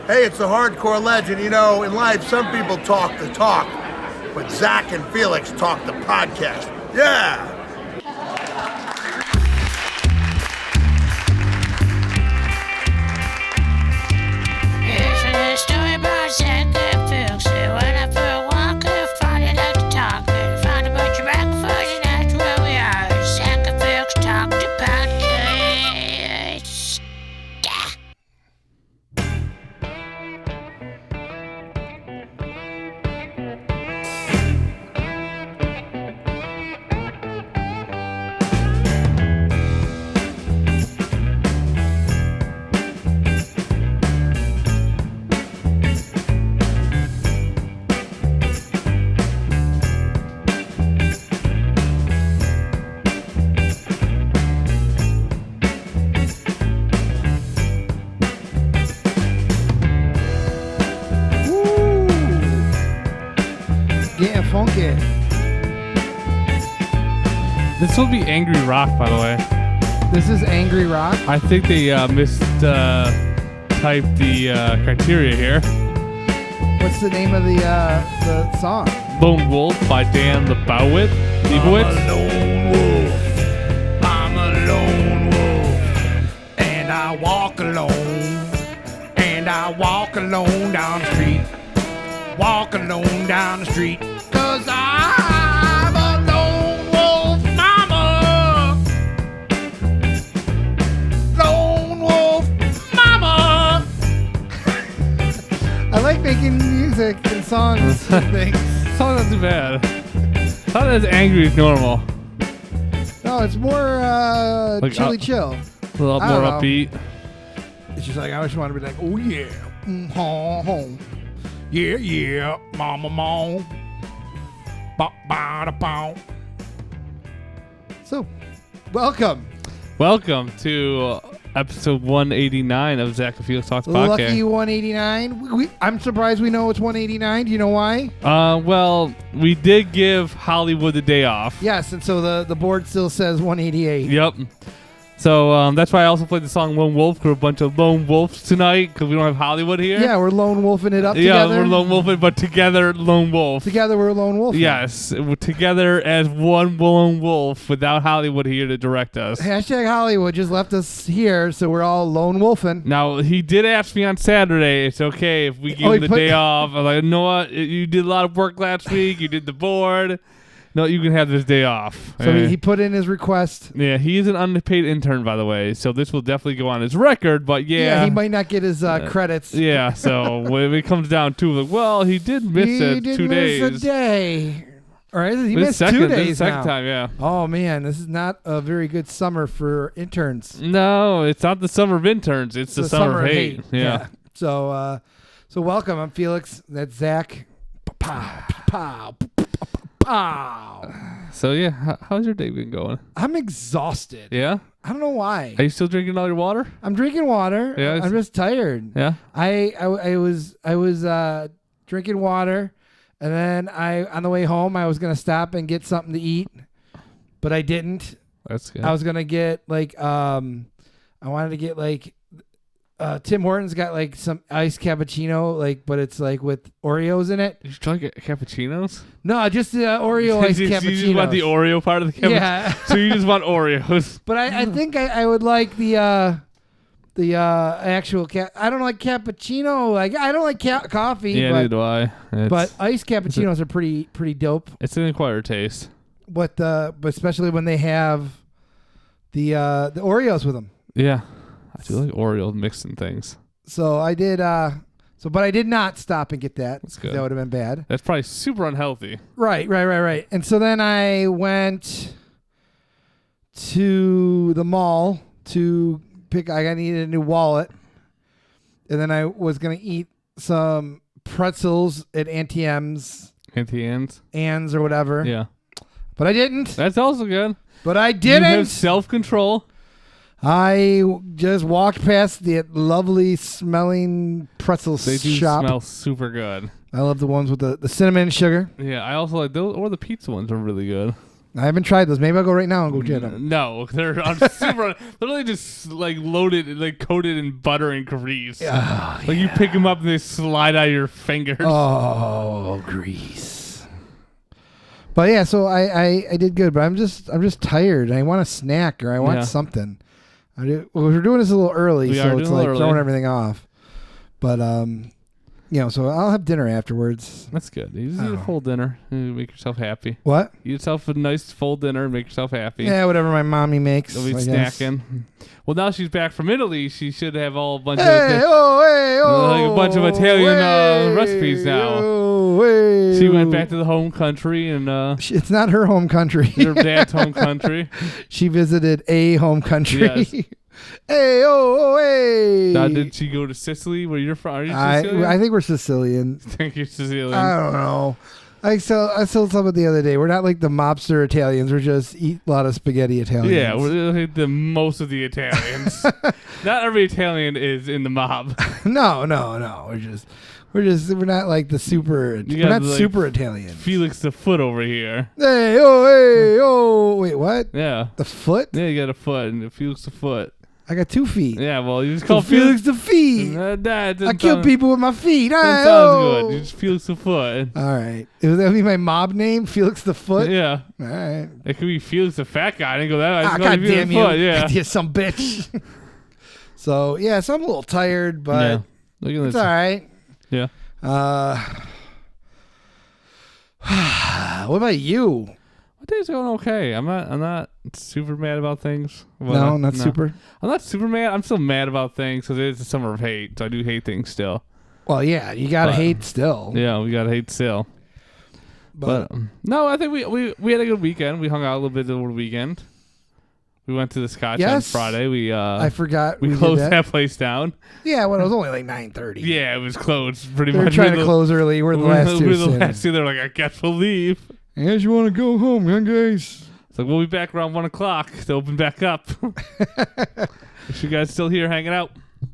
Hey, it's a hardcore legend. You know, in life, some people talk the talk, but Zack and Felix talk the podcast. Yeah! Here's a story about Zack and Felix. They went out for a walk and finally like to talk. They found a bunch of breakfast and that's where we are. Zack and Felix talk to podcast. Getting funky. This will be Angry Rock, by the way. This is Angry Rock. I think they typed the criteria here. What's the name of the song? Lone Wolf by Dan Leibowitz. Lone wolf. I'm a lone wolf. And I walk alone. And I walk alone down the street. Walk alone down the street. 'Cause I'm a lone wolf, mama. Lone wolf, mama. I like making music and songs and things. It's not too bad. It's not as angry as normal. No, it's more Like, chilly chill. A lot I more don't know. upbeat. It's just like I just want to be like, oh yeah, home. Yeah, yeah, mama, mom. Ba ba da bow. So, welcome. Welcome to episode 189 of Zack and Felix Talks Podcast. Lucky 189. I'm surprised we know it's 189. Do you know why? Well, we did give Hollywood the day off. Yes, and so the board still says 188. Yep. So that's why I also played the song Lone Wolf. We're a bunch of lone wolves tonight because we don't have Hollywood here. Yeah, we're lone wolfing it up Yeah, together. we're lone wolfing, but together lone wolf. Together we're lone wolf. Yes, we're together as one lone wolf without Hollywood here to direct us. Hashtag Hollywood just left us here, so we're all lone wolfing. Now, he did ask me on Saturday, it's okay if we give him the day off. I was like, you know what? You did a lot of work last week. You did the board. No, you can have this day off. So he put in his request. Yeah, he is an unpaid intern, by the way, so this will definitely go on his record, but yeah. He might not get his credits. Yeah, so when it comes down to like, well, he did miss it 2 days. He did miss a day. All right, he missed second, 2 this days is the second now. time, yeah. Oh, man, this is not a very good summer for interns. No, it's not the summer of interns. It's the summer of hate. Yeah. So welcome. I'm Felix. That's Zach. Pow, pow, pow. So, yeah, how's your day been going? I'm exhausted. Yeah? I don't know why. Are you still drinking all your water? I'm drinking water. Yeah, I'm just tired. Yeah? I was drinking water, and then on the way home I was gonna stop and get something to eat, but I didn't. That's good. I was gonna get I wanted to get Tim Hortons got some iced cappuccino, but it's with Oreos in it. You trying to get cappuccinos? No, just the Oreo iced You cappuccino. just want the Oreo part of the cappuccino? Yeah. So you just want Oreos. But I think I would like the actual I don't like cappuccino. I don't like coffee. Yeah, neither do I. But iced cappuccinos are pretty dope. It's an acquired taste. But especially when they have the Oreos with them. Yeah. I feel like Oreos mixed in things. So I did but I did not stop and get that. That's good. That would have been bad. That's probably super unhealthy. Right. And so then I went to the mall to I needed a new wallet. And then I was going to eat some pretzels at Auntie M's. Auntie Anne's? Ann's or whatever. Yeah. But I didn't. That's also good. But I didn't. You have self-control. I just walked past the lovely smelling pretzel They do shop. smell super good. I love the ones with the cinnamon and sugar. Yeah, I also like those, or the pizza ones are really good. I haven't tried those. Maybe I'll go right now and go get them. No, they're super. Literally just like loaded, like coated in butter and grease. Like you pick them up and they slide out of your fingers. Oh, grease. But yeah, so I did good, but I'm just tired. I want a snack or I want something. We're doing this a little early, so it's like throwing everything off. But so I'll have dinner afterwards. That's good. You just eat a full dinner and make yourself happy. What? Eat yourself a nice full dinner and make yourself happy. Yeah, whatever my mommy makes. You'll be snacking. Well, now she's back from Italy. She should have a bunch of a bunch of Italian recipes now. She went back to the home country and it's not her home country. Her dad's home country. She visited a home country. Yes. Hey. Now, did she go to Sicily? Where you're from? Are you Sicilian? I think we're Sicilian. I think you're Sicilian. I don't know. I saw something the other day. We're not like the mobster Italians. We're just eat a lot of spaghetti Italians. Yeah, we're like the most of the Italians. Not every Italian is in the mob. No. We're not like the super. We're not like super Italians. Felix the Foot over here. Hey. Wait, what? Yeah. The foot? Yeah, you got a foot and Felix the Foot. I got 2 feet. Yeah, well, you just call Felix the feet. I kill people with my feet. That sounds good. You just Felix the Foot. All right. That be my mob name, Felix the Foot? Yeah. All right. It could be Felix the Fat Guy. I didn't go that. God damn you. Foot. Yeah. You some bitch. So I'm a little tired, but it's all right. Yeah. What about you? My day's going okay. I'm not super mad about things. Well, no, super. I'm not super mad. I'm still mad about things because it's a summer of hate. So I do hate things still. Well, yeah, you gotta hate still. Yeah, we gotta hate still. But no, I think we had a good weekend. We hung out a little bit over the weekend. We went to the Scotch on Friday. I forgot we closed that place down. Yeah, well, it was only like 9:30. Yeah, it was closed pretty much. They were trying to close early. We're the last two. We're the last two. They're like, I guess we'll leave. I guess you want to go home, huh, guys? It's like, we'll be back around 1 o'clock to open back up. If you guys still here hanging out.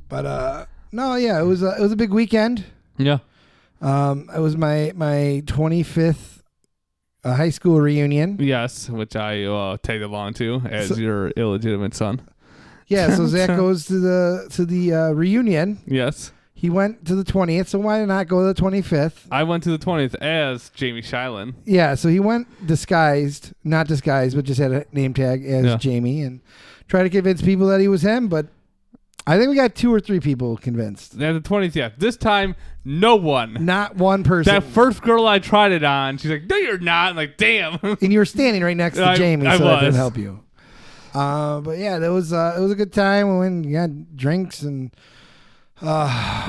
But no, yeah, it was a big weekend. Yeah. It was my 25th high school reunion. Yes, which I tagged along to as your illegitimate son. Yeah, so Zach goes to the reunion. Yes. He went to the 20th, so why not go to the 25th? I went to the 20th as Jamie Shilen. Yeah, so he went not disguised, but just had a name tag as Jamie and tried to convince people that he was him, but I think we got 2 or 3 people convinced. At the 20th, yeah. This time, no one. Not one person. That first girl I tried it on, she's like, no, you're not. I'm like, damn. And you were standing right next to Jamie, so that didn't help you. But yeah, it was a good time. We went and got drinks and...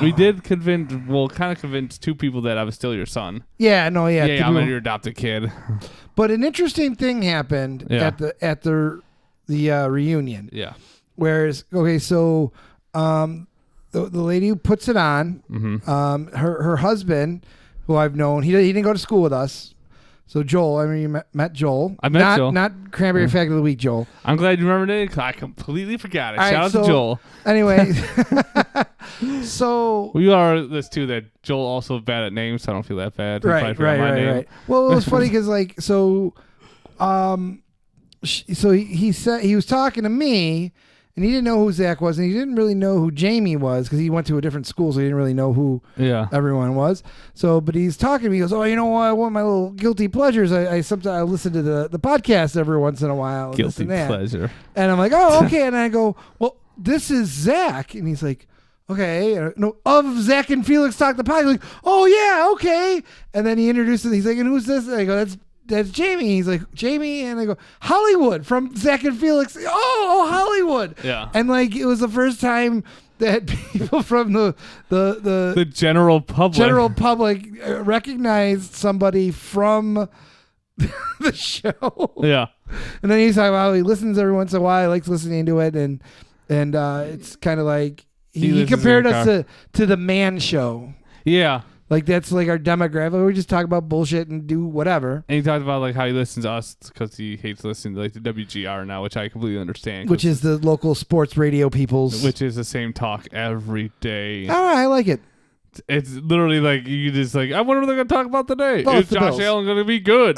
we did convince 2 people that I was still your son. Yeah, no, yeah. Yeah, I'm your adopted kid. But an interesting thing happened at the reunion. Yeah. Whereas, okay, so the lady who puts it on, her husband, who I've known, he didn't go to school with us. So Joel, I mean, you met Joel. I met Joel. Not Cranberry Fact of the Week, Joel. I'm glad you remembered it because I completely forgot it. Shout out to Joel. Anyway, so... We are this too, that Joel also bad at names, so I don't feel that bad. Right. Well, it was funny because, like, so he said he was talking to me, and he didn't know who Zach was, and he didn't really know who Jamie was because he went to a different school, so he didn't really know who everyone was. So, but he's talking to me. He goes, "Oh, you know what? One of my little guilty pleasures. I sometimes listen to the podcast every once in a while. And guilty this and pleasure." And I'm like, "Oh, okay." And I go, "Well, this is Zach," and he's like, "Okay, no, of Zack and Felix Talk the Podcast." Like, "Oh yeah, okay." And then he introduces. He's like, "And who's this?" And I go, That's Jamie. He's like, Jamie, and I go, Hollywood from Zack and Felix. Oh, Hollywood. Yeah. And like it was the first time that people from the general public recognized somebody from the show. Yeah. And then he's talking about how he listens every once in a while. He likes listening to it, and it's kind of like he compared us to the Man Show. Yeah. Like, that's like our demographic. We just talk about bullshit and do whatever. And he talked about like how he listens to us because he hates listening to like the WGR now, which I completely understand. Which is the local sports radio people's. Which is the same talk every day. Oh, I like it. It's literally like you just like, I wonder what they're gonna talk about today. Both Is the Josh Bills. Allen gonna be good?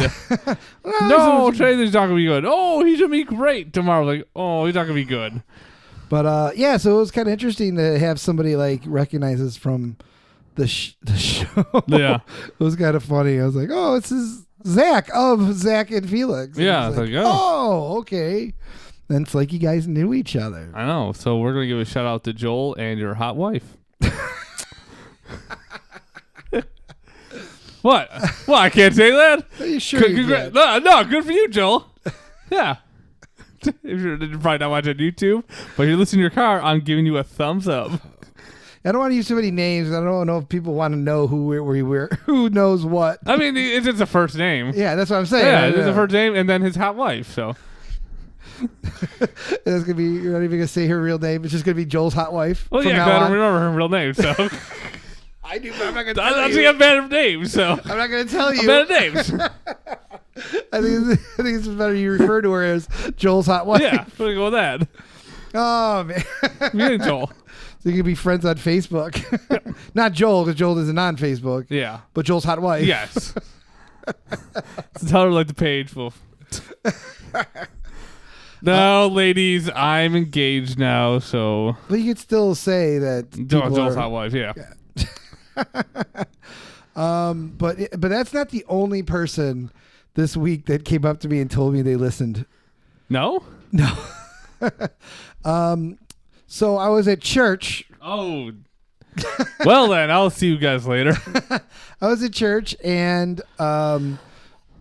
No, today he's not gonna be good. Oh, he's gonna be great tomorrow. Like, oh, he's not gonna be good. But so it was kind of interesting to have somebody like recognize us from the show. Yeah. It was kind of funny. I was like, oh, this is Zach of Zack and Felix. And Yeah, it's it's like, oh. okay. Then it's like you guys knew each other. I know. So we're gonna give a shout out to Joel and your hot wife. What? Well, I can't say that. Are you sure you did? No, good for you, Joel. Yeah. If you're probably not watching YouTube, but you're listening to your car, I'm giving you a thumbs up. I don't want to use too many names. I don't know if people want to know who we're who knows what. I mean, it's just a first name. Yeah, that's what I'm saying. Yeah, it's a first name, and then his hot wife. So it's gonna be. You're not even gonna say her real name. It's just gonna be Joel's hot wife. Well, from yeah, now 'cause I on. don't remember her real name. So I do, but I'm not gonna I tell think you. I'm bad at names. So I'm not gonna tell you. I'm bad at names. I think it's better you refer to her as Joel's hot wife. Yeah, we're gonna go with that. Oh man. Me and Joel. So you can be friends on Facebook. Not Joel, because Joel isn't on Facebook. Yeah. But Joel's hot wife. Yes. So tell her like the page. Well. No, ladies, I'm engaged now, so. But you could still say that. Joel's hot wife, yeah. But that's not the only person this week that came up to me and told me they listened. No? No. So I was at church. Oh. Well then, I'll see you guys later. I was at church, and one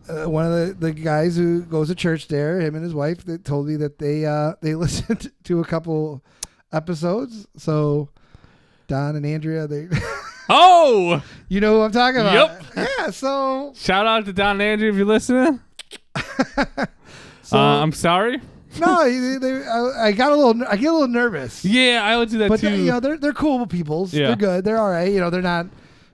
of the guys who goes to church there, him and his wife, that told me that they listened to a couple episodes. So Don and Andrea, they Oh, you know who I'm talking about. Yep. Yeah. So shout out to Don and Andrew if you're listening. I'm sorry. no, I get a little nervous. Yeah, I would do that But too. they're cool peoples. Yeah. They're good. They're all right. They're not.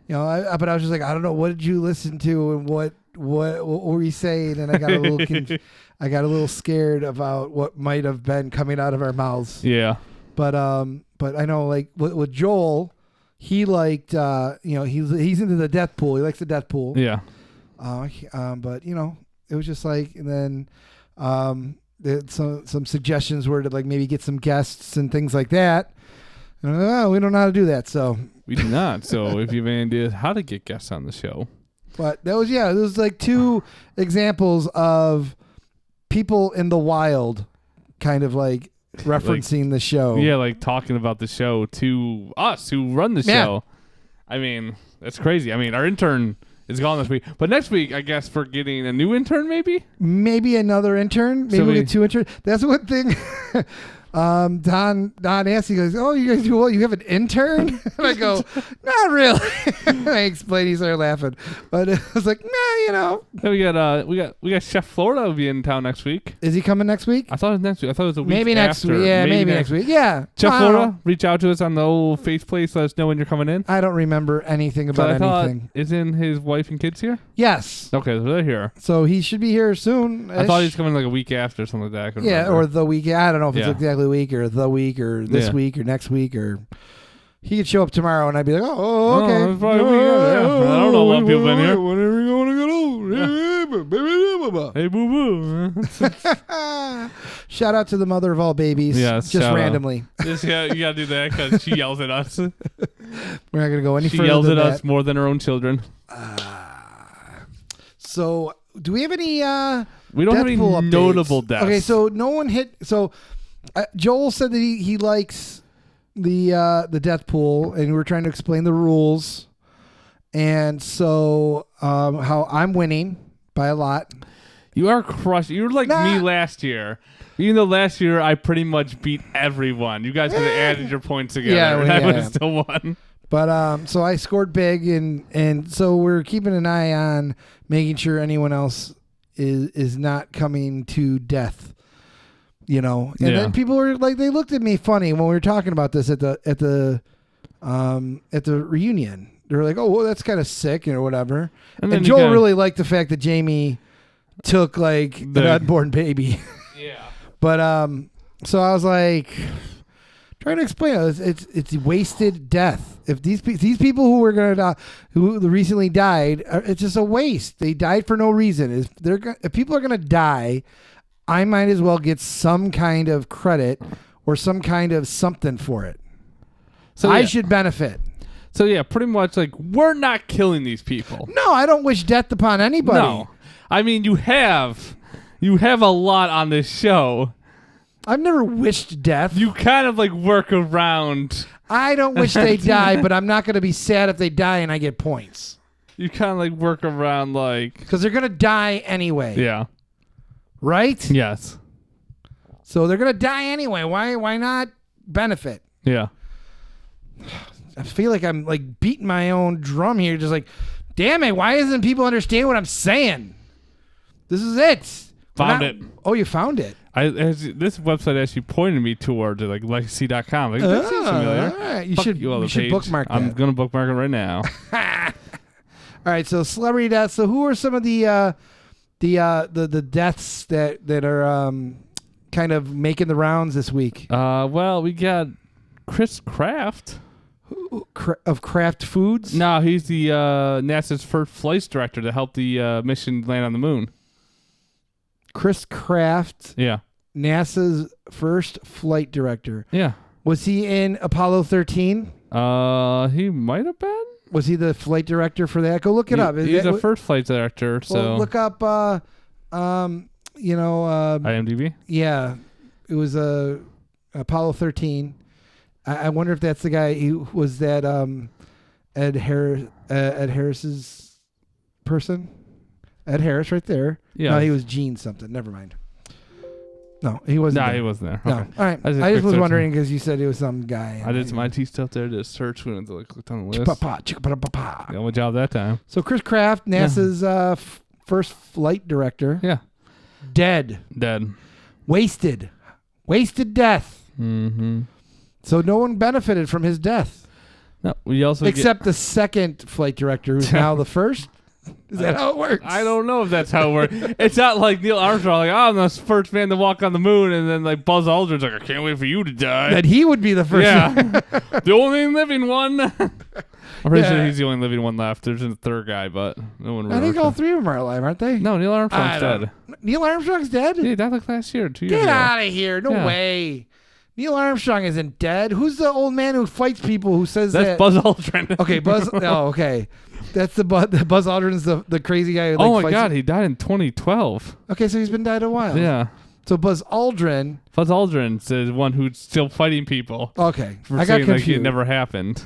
But I was just like, I don't know. What did you listen to, and what were you saying? And I got a little I got a little scared about what might have been coming out of our mouths. Yeah. But I know, like with Joel, he liked he's into the death pool. He likes the death pool. Yeah. But it was just like, and then some suggestions were to like maybe get some guests and things like that. And we don't know how to do that, so We do not. So if you have any ideas how to get guests on the show. But that was like two examples of people in the wild kind of like referencing the show. Yeah, like talking about the show to us who run the show. I mean, that's crazy. I mean, our intern is gone this week. But next week, I guess we're getting a new intern maybe? Maybe another intern. Maybe we'll get two interns. That's one thing. Don asked, he goes, "Oh, you guys do what? You have an intern?" And I go, "Not really." I explained. He started laughing, but it was like, "Nah, Then we got Chef Florida will be in town next week. Is he coming next week? I thought it was next week. I thought it was a week Maybe next after. week. Yeah, maybe next week. Yeah. Chef I don't Florida, know. reach out to us on the old Faith Place. Let us know when you're coming in. I don't remember anything about I thought, anything. isn't his wife and kids here? Yes. Okay, so they're here. So he should be here soon. I thought he was coming like a week after or something like that. I couldn't Yeah, remember. or the week. I don't know if it's Yeah. exactly a week or the week or this Yeah. week or next week or. He could show up tomorrow and I'd be like, oh okay. it's probably a week, yeah. I don't know a lot of people been here. Whenever you want to go. Hey, boo boo. Shout out to the mother of all babies. Yes, just shout out. randomly. You gotta do that because she yells at us. We're not gonna go any She further yells than at that. us more than her own children. So, do we have any? We don't have any Deathpool updates? notable deaths. Okay, so no one hit. So Joel said that he likes the death pool, and we were trying to explain the rules. And so how I'm winning by a lot. You are crushed. You were like me last year. Even though last year I pretty much beat everyone. You guys could have added your points together, and I would have still won. But so I scored big, and so we're keeping an eye on making sure anyone else is not coming to death. And then people were like, they looked at me funny when we were talking about this at the reunion. They were like, "Oh, well, that's kind of sick," or whatever. And Joel really liked the fact that Jamie took like an unborn baby. Yeah. But so I was like trying to explain it. It's wasted death. If these people who were gonna die, who recently died, it's just a waste. They died for no reason. If people are gonna die, I might as well get some kind of credit or some kind of something for it. So I should benefit. So yeah, pretty much like we're not killing these people. No, I don't wish death upon anybody. No, I mean you have a lot on this show. I've never wished death. You kind of like work around. I don't wish they die, but I'm not going to be sad if they die and I get points. You kind of like work around like because they're going to die anyway. Yeah. Right? Yes. So they're going to die anyway. Why not benefit? Yeah. I feel like I'm like beating my own drum here, just like, damn it, why doesn't people understand what I'm saying? This is it. Found it. Oh, you found it. This website actually pointed me towards like legacy.com. Like, that seems familiar. All right. You should bookmark that. I'm going to bookmark it right now. All right, so celebrity deaths. So who are some of the deaths that are kind of making the rounds this week? Well, we got Chris Kraft. Of Kraft Foods? No, he's the NASA's first flight director to help the mission land on the moon. Chris Kraft. Yeah. NASA's first flight director. Yeah. Was he in Apollo 13? He might have been. Was he the flight director for that? Go look it up. He's a first flight director. So look up. IMDb. Yeah, it was Apollo 13. I wonder if that's the guy who was that Ed Harris's person. Ed Harris, right there. Yeah. No, he was Gene something. Never mind. No, he wasn't. No, he wasn't there. No. Okay. All right. I just was wondering because you said it was some guy. I did some IT stuff there to search when I clicked on the list. Got Got my job that time. So Chris Kraft, NASA's first flight director. Yeah. Dead. Wasted death. Mm-hmm. So no one benefited from his death. No, we also except the second flight director, who's now the first. Is that how it works? I don't know if that's how it works. It's not like Neil Armstrong, like, I'm the first man to walk on the moon, and then like Buzz Aldrin's like, I can't wait for you to die. That he would be the first. Yeah, the only living one. I'm pretty sure he's the only living one left. There's a third guy, but no one. I think all three of them are alive, aren't they? No, Neil Armstrong's dead. Neil Armstrong's dead? Yeah, he died like last year, 2 years ago. Get out of here! No way. Neil Armstrong isn't dead. Who's the old man who fights people who says that? That's Buzz Aldrin. Okay, Buzz. Oh, okay. That's the Buzz Aldrin's the crazy guy. Who, like, oh my fights God, he died in 2012. Okay, so he's been dead a while. Yeah. So Buzz Aldrin's the one who's still fighting people. Okay, for I got saying confused. like it never happened.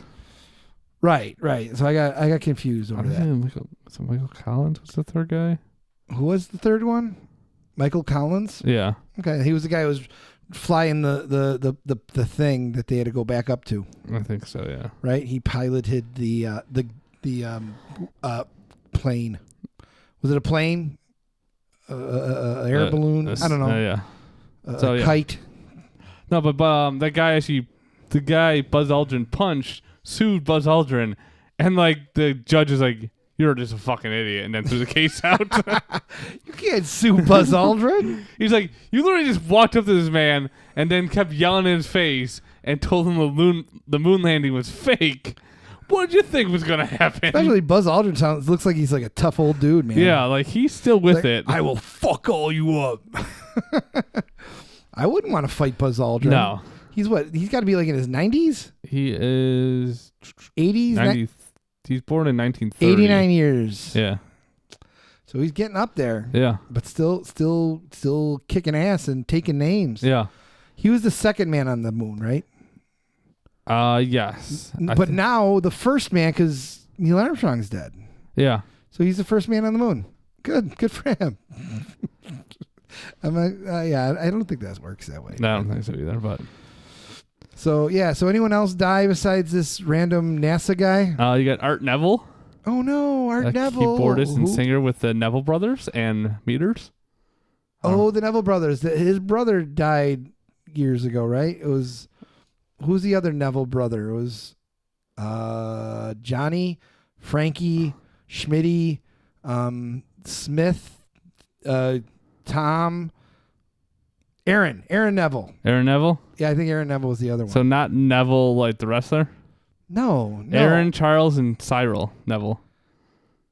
Right. So I got confused over that. Michael Collins was the third guy. Who was the third one? Michael Collins. Yeah. Okay, he was the guy who was flying the thing that they had to go back up to. I think so. Yeah. Right. He piloted the plane. Was it a plane? Air balloon? I don't know. Yeah. A kite. No, but that guy actually, the guy Buzz Aldrin punched, sued Buzz Aldrin, and like the judge is like, you're just a fucking idiot, and then threw the case out. You can't sue Buzz Aldrin. He's like, you literally just walked up to this man and then kept yelling in his face and told him the moon landing was fake. What did you think was gonna happen? Especially Buzz Aldrin looks like he's like a tough old dude, man. Yeah, like he's still with like, it. I will fuck all you up. I wouldn't want to fight Buzz Aldrin. No. He's what? He's got to be like in his 90s? He is 80s? 90. He's born in 1930. 89 years. Yeah. So he's getting up there. Yeah. But still kicking ass and taking names. Yeah. He was the second man on the moon, right? Yes. But now the first man, because Neil Armstrong's dead. Yeah. So he's the first man on the moon. Good for him. I don't think that works that way. No, I don't think so either. But so anyone else die besides this random NASA guy? you got Art Neville. Oh no, Art Neville, keyboardist and singer with the Neville Brothers and Meters. Oh, the Neville Brothers. His brother died years ago, right? It was. Who's the other Neville brother? It was Johnny, Frankie, Schmitty, Smith, Tom, Aaron Neville. Aaron Neville? Yeah, I think Aaron Neville was the other one. So not Neville like the wrestler? No. Aaron, Charles, and Cyril Neville.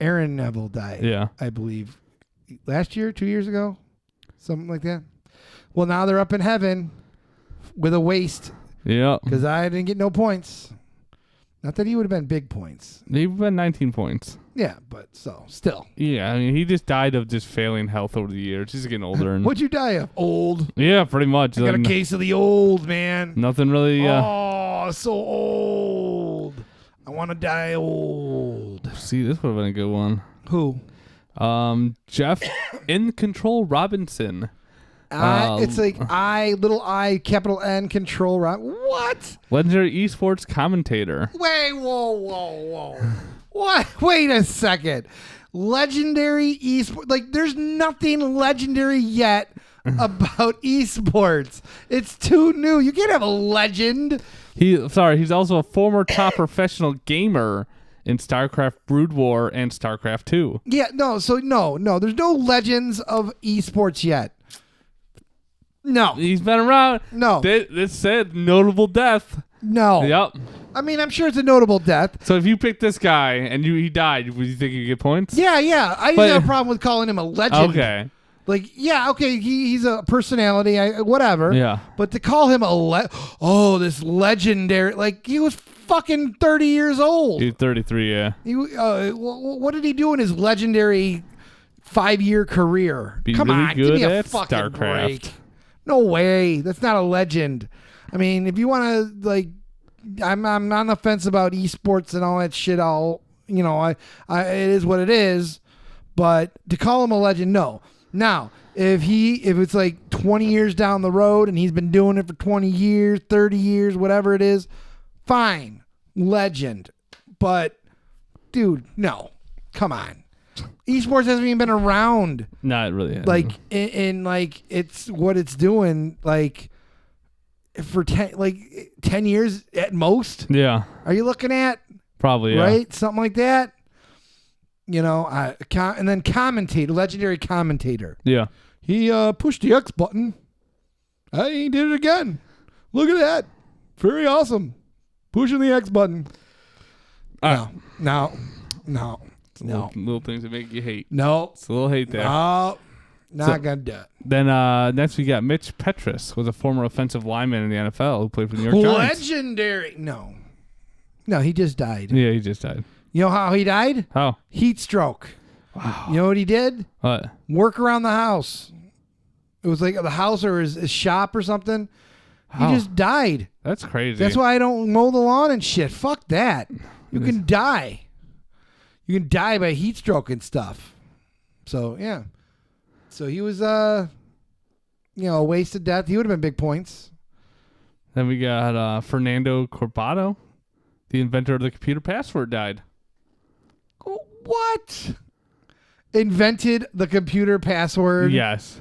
Aaron Neville died. Yeah. I believe last year, 2 years ago, something like that. Well, now they're up in heaven with a waist Yeah. because I didn't get no points. Not that he would have been big points. He'd been 19 points. Yeah, but still. Yeah, I mean, he just died of just failing health over the years. He's getting older. And What'd you die of? Old. yeah, pretty much. I got a case of the old, man. Nothing really. Oh, so old. I want to die old. See, this would have been a good one. Who? Jeff In Control Robinson. It's like little I, capital N, control. What? Legendary esports commentator. Wait, whoa. What? Wait a second. Legendary esports. Like, there's nothing legendary yet about esports. It's too new. You can't have a legend. He's also a former top professional gamer in StarCraft Brood War and StarCraft 2. Yeah, no, there's no legends of esports yet. No. He's been around. No. This said notable death. No. Yep. I mean, I'm sure it's a notable death. So if you pick this guy and he died, would you think you get points? Yeah. I just have a problem with calling him a legend. Okay. Like, yeah, okay, he's a personality, whatever. Yeah. But to call him this legendary, like, he was fucking 30 years old. He's 33, yeah. What did he do in his legendary 5-year career? Be Come really on, good give me a at fucking StarCraft. break. No way. That's not a legend. I mean, if you want to, like, I'm on the fence about esports and all that shit. It is what it is. But to call him a legend, no. Now, if it's like 20 years down the road and he's been doing it for 20 years, 30 years, whatever it is, fine, legend. But, dude, no. Come on. Esports hasn't even been around. Not really. Like, in like, it's what it's doing, like, for 10 years at most. Yeah. Are you looking at? Probably, yeah. Right? Something like that. And then commentator, legendary commentator. Yeah. He pushed the X button. He did it again. Look at that. Very awesome. Pushing the X button. No. Little things that make you hate. No. It's a little hate there. No. Not gonna do it. Then next we got Mitch Petrus, was a former offensive lineman in the NFL who played for the New York Giants. Legendary. No, he just died. Yeah, he just died. You know how he died? How? Heat stroke. Wow. You know what he did? What? Work around the house. It was like the house or his shop or something. How? He just died. That's crazy. That's why I don't mow the lawn and shit. Fuck that. You can die. You can die by heat stroke and stuff. So, yeah. So he was, a waste of death. He would have been big points. Then we got Fernando Corbato, the inventor of the computer password, died. What? Invented the computer password? Yes.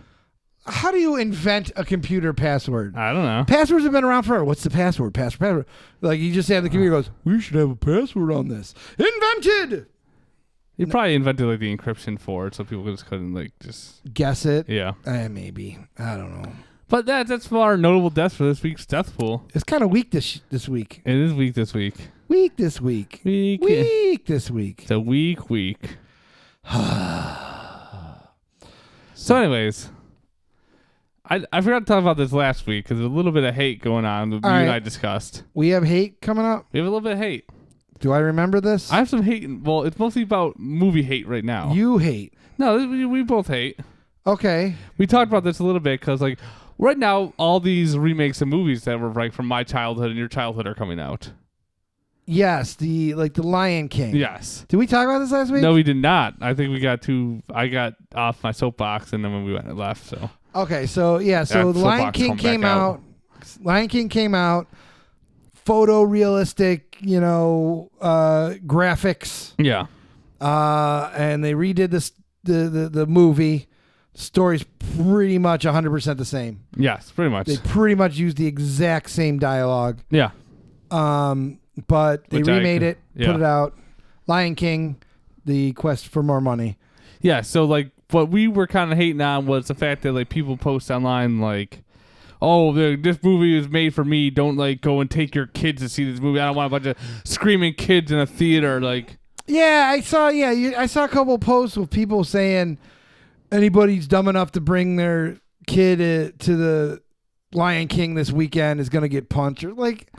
How do you invent a computer password? I don't know. Passwords have been around forever. What's the password? Password. Like, you just have the computer goes, we should have a password on this. Invented! He probably invented like the encryption for it, so people just couldn't like just guess it. Yeah. Maybe. I don't know. But that's for our notable deaths for this week's death pool. It's kind of weak this week. It is weak this week. Weak this week. Weak this week. It's a weak week. So, anyways, I forgot to talk about this last week because there's a little bit of hate going on that you and I discussed. We have hate coming up. We have a little bit of hate. Do I remember this? I have some hate. Well, it's mostly about movie hate right now. You hate. No, we both hate. Okay. We talked about this a little bit because, like, right now, all these remakes of movies that were like from my childhood and your childhood are coming out. Yes, the Lion King. Yes. Did we talk about this last week? No, we did not. I think we got I got off my soapbox and then when we went and left. So. Okay, so yeah, so the Lion King came out. Lion King came out. Photorealistic, graphics. Yeah. And they redid the movie. The story's pretty much 100% the same. Yes, pretty much. They pretty much used the exact same dialogue. Yeah. But they remade it, put it out. Lion King, The Quest for More Money. Yeah, so like what we were kind of hating on was the fact that like people post online like oh, this movie is made for me. Don't like go and take your kids to see this movie. I don't want a bunch of screaming kids in a theater. Like, yeah, I saw a couple posts with people saying anybody's dumb enough to bring their kid to the Lion King this weekend is gonna get punched, or like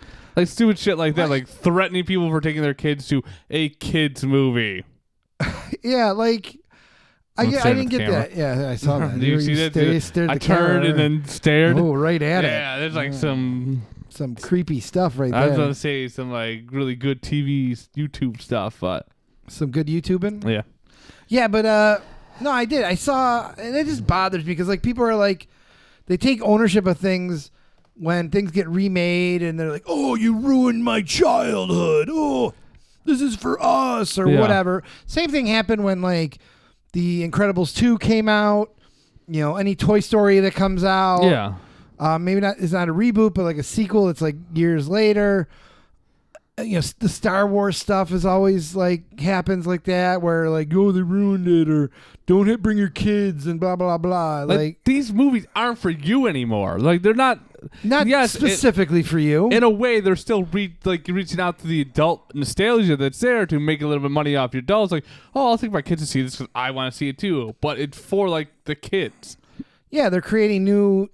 stupid shit like that, like threatening people for taking their kids to a kids movie. Yeah, like I didn't get camera. that. Yeah, I saw that. Did you see that? Stared I at the camera. turned and then stared. Oh, right at it. Yeah, there's like some creepy stuff right I was there. gonna say some like really good TV YouTube stuff, but Some good YouTubing. yeah. Yeah, but no, I did. I saw, and it just bothers me because like people are like, they take ownership of things when things get remade, and they're like, "Oh, you ruined my childhood. Oh, this is for us," or whatever. Same thing happened when like The Incredibles 2 came out. You know, any Toy Story that comes out. Yeah. Maybe it's not a reboot, but like a sequel. It's like years later. You know, the Star Wars stuff is always like happens like that, where like, oh, they ruined it, or don't bring your kids, and blah blah blah. Like these movies aren't for you anymore. Like they're not specifically for you. In a way, they're still reaching out to the adult nostalgia that's there to make a little bit of money off your adults. Like, oh, I'll take my kids to see this because I want to see it too. But it's for like the kids. Yeah, they're creating new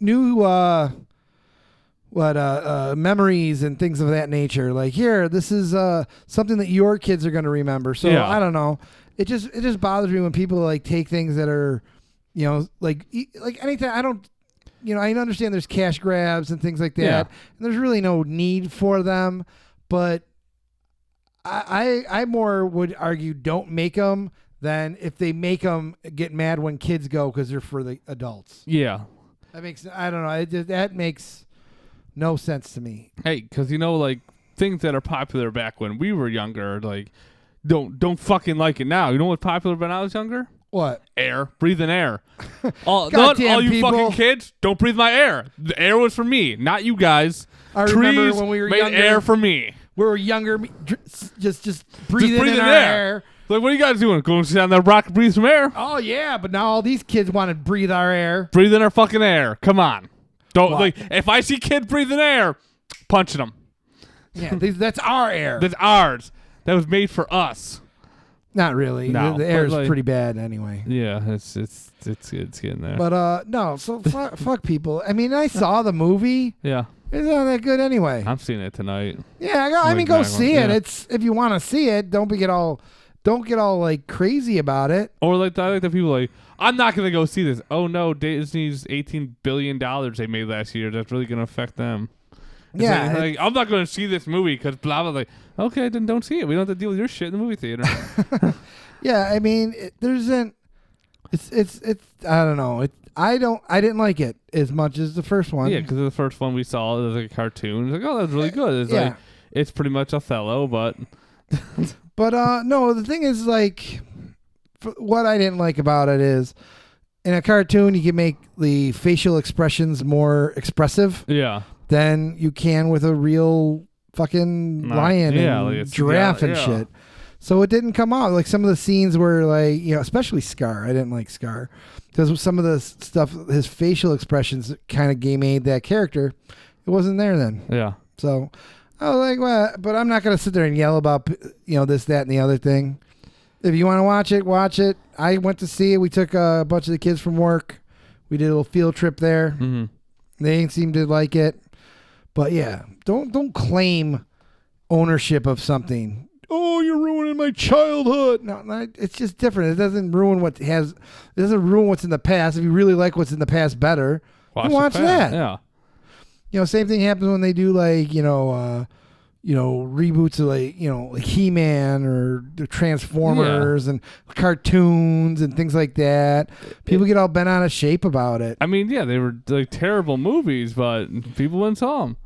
memories and things of that nature. Like, here, this is something that your kids are going to remember. So yeah. I don't know. It just bothers me when people like take things that are, you know, like anytime. I don't, you know, I understand there's cash grabs and things like that, Yeah. and there's really no need for them. But I more would argue don't make them than if they make them get mad when kids go because they're for the adults. Yeah. That makes, I don't know. That makes no sense to me. Hey, because you know, like things that are popular back when we were younger, like don't fucking like it now. You know what's popular when I was younger? What? Air. Breathing air. All Goddamn you people. fucking kids, don't breathe my air. The air was for me, not you guys. I Trees remember when we were made younger. air for me. We were younger, just breathing breathe in in our air. air. Like, what are you guys doing? Going to sit on that rock and breathe some air? Oh yeah, but now all these kids want to breathe our air. Breathe in our fucking air. Come on. Don't What? like if I see kids breathing air, punching them. Yeah, that's our air. That's ours. That was made for us. Not really. No, the air is but, like, pretty bad anyway. Yeah, it's getting there. But no, so fuck people. I mean, I saw the movie. Yeah, It's not that good anyway. I'm seeing it tonight. Yeah, I mean, go see it. Yeah. It's if you want to see it, don't get all like crazy about it. Or like I like the people like, I'm not gonna go see this. Oh no, Disney's $18 billion they made last year. That's really gonna affect them. It's Yeah, like, I'm not gonna see this movie because blah blah. Like, okay, then don't see it. We don't have to deal with your shit in the movie theater. yeah. I mean, there isn't. It's. I don't know. I didn't like it as much as the first one. Yeah, because the first one we saw it was like a cartoon. It's like, oh, that's really good. It's Yeah. like it's pretty much Othello, but But no, the thing is, like, what I didn't like about it is, in a cartoon, you can make the facial expressions more expressive yeah, than you can with a real fucking lion and like it's- giraffe and yeah. shit. So it didn't come out. Like, some of the scenes were like, you know, especially Scar. I didn't like Scar because some of the stuff, his facial expressions kind of made that character. It wasn't there then. yeah. So I was like, well, but I'm not going to sit there and yell about, you know, this, that, and the other thing. If you want to watch it, watch it. I went to see it. We took a bunch of the kids from work. We did a little field trip there. Mm-hmm. They ain't seemed to like it. But yeah, don't claim ownership of something. Oh, you're ruining my childhood. No, it's just different. It doesn't ruin what has. It doesn't ruin what's in the past. If you really like what's in the past better, watch that. Yeah. You know, same thing happens when they do like, reboots of like He-Man or the Transformers and cartoons and things like that. People get all bent out of shape about it. I mean, yeah, they were like terrible movies, but people went and saw them.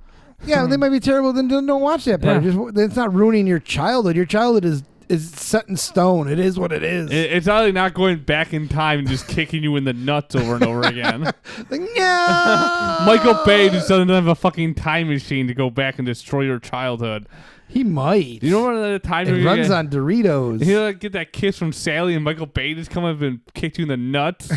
Yeah, they might be terrible. Then don't watch that part. Yeah. It's not ruining your childhood. Your childhood is set in stone. It is what it is. It's not like not going back in time and just kicking you in the nuts over and over again. Like, no. Michael Bay just doesn't have a fucking time machine to go back and destroy your childhood. He might. You know what the time it runs on Doritos. You like get that kiss from Sally and Michael Bay just come up and kick you in the nuts.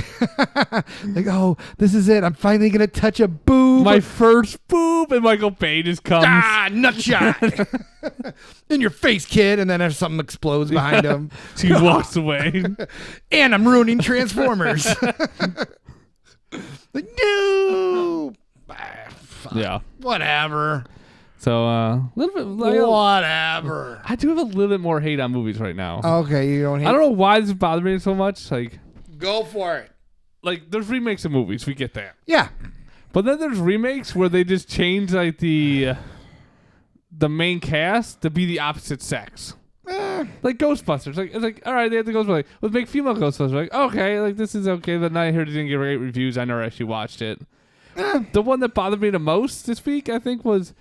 Like, oh, this is it. I'm finally gonna touch a boob. My first boob, and Michael Bay just comes. Nut shot in your face, kid. And then there's something explodes behind him. She walks away. And I'm ruining Transformers. Like, no. Fuck. Yeah. Whatever. So a little bit. Whatever. I do have a little bit more hate on movies right now. Okay, you don't hate. I don't know why this is bothering me so much. Like, go for it. Like there's remakes of movies, we get that. Yeah. But then there's remakes where they just change like the main cast to be the opposite sex. Like Ghostbusters. Like it's like, all right, they had the Ghostbusters. Like, let's make female Ghostbusters. Like, okay, like this is okay. But now I heard it didn't get great reviews. I never actually watched it. The one that bothered me the most this week, I think, was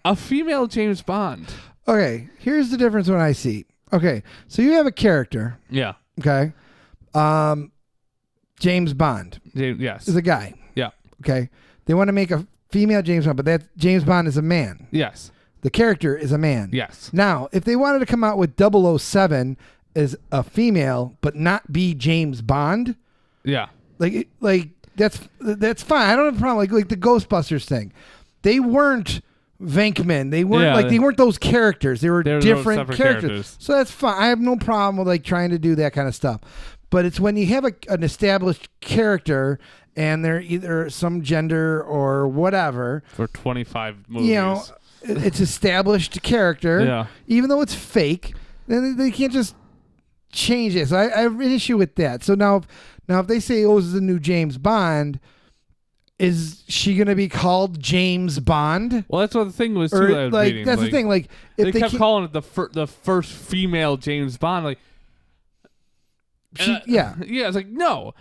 a female James Bond. Okay, here's the difference when I see. Okay, so you have a character. Yeah. Okay. James Bond. Yes. Is a guy. Yeah. Okay. They want to make a female James Bond, but that James Bond is a man. Yes. The character is a man. Yes. Now, if they wanted to come out with 007 as a female, but not be James Bond, yeah, like that's fine. I don't have a problem. Like the Ghostbusters thing, they weren't Venkman. They weren't they weren't those characters. They were different characters. So that's fine. I have no problem with like trying to do that kind of stuff. But it's when you have an established character and they're either some gender or whatever for 25 movies. You know, it's established character. Yeah. Even though it's fake, then they can't just change it. So I have an issue with that. So now if they say, "Oh, this is the new James Bond," is she gonna be called James Bond? Well, that's what the thing was too. Or, that I was like reading. that's Like, the thing. Like if they kept calling it the first female James Bond. Like, yeah, it's like no.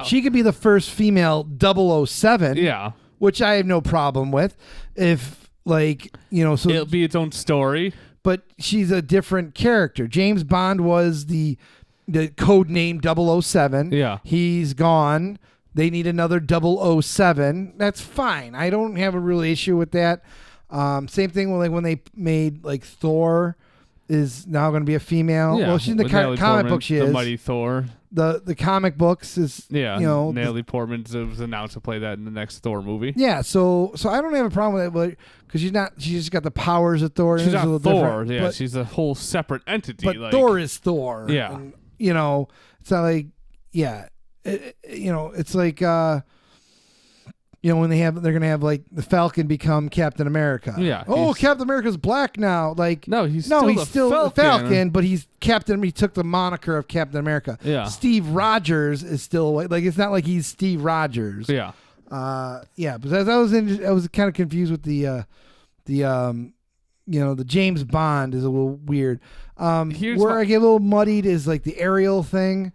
She could be the first female 007. Yeah, which I have no problem with. If like so it'll be its own story. But she's a different character. James Bond was the code name 007. Yeah. He's gone. They need another 007. That's fine. I don't have a real issue with that. Same thing with like when they made like Thor is now going to be a female. Yeah. Well, she's in the comic book. She is the Mighty Thor. The comic books is Natalie Portman was announced to play that in the next Thor movie. Yeah, so I don't have a problem with it, but because she's just got the powers of Thor. She's not Thor. Different. Yeah, but, she's a whole separate entity. But like, Thor is Thor. Yeah, and, it's not like it's like when they're gonna have like the Falcon become Captain America. Yeah. Oh, Captain America's black now. Like no, he's still the Falcon, but he's Captain. He took the moniker of Captain America. Yeah. Steve Rogers is still like it's not like he's Steve Rogers. Yeah. Yeah. But I was kind of confused with the James Bond is a little weird. Where I get a little muddied is like the Ariel thing.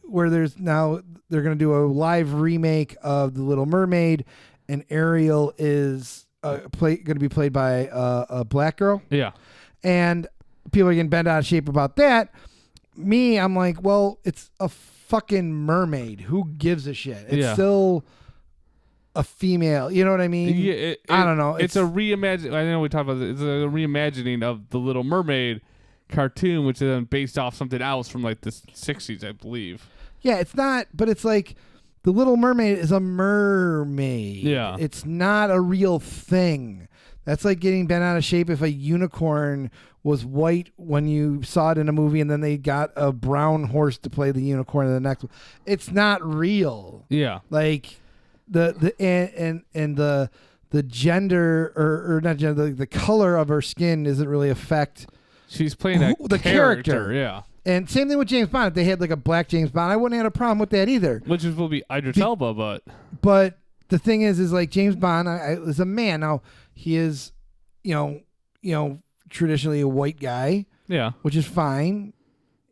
Where there's now they're going to do a live remake of The Little Mermaid, and Ariel is going to be played by a black girl. Yeah. And people are getting bent out of shape about that. I'm like, well, it's a fucking mermaid. Who gives a shit? It's still a female. You know what I mean? Yeah, I don't know. It's a reimagining. I know we talked about this. It's a reimagining of The Little Mermaid cartoon, which is then based off something else from like the 60s, I believe. Yeah, it's not, but it's like The Little Mermaid is a mermaid. Yeah. It's not a real thing. That's like getting bent out of shape if a unicorn was white when you saw it in a movie and then they got a brown horse to play the unicorn in the next one. It's not real. Yeah. Like the gender or not gender, the color of her skin doesn't really affect she's playing the character. Yeah. And same thing with James Bond. If they had like a black James Bond, I wouldn't have had a problem with that either. Which will be Idris Elba, but the thing is like James Bond is a man. Now he is, traditionally a white guy. Yeah. Which is fine.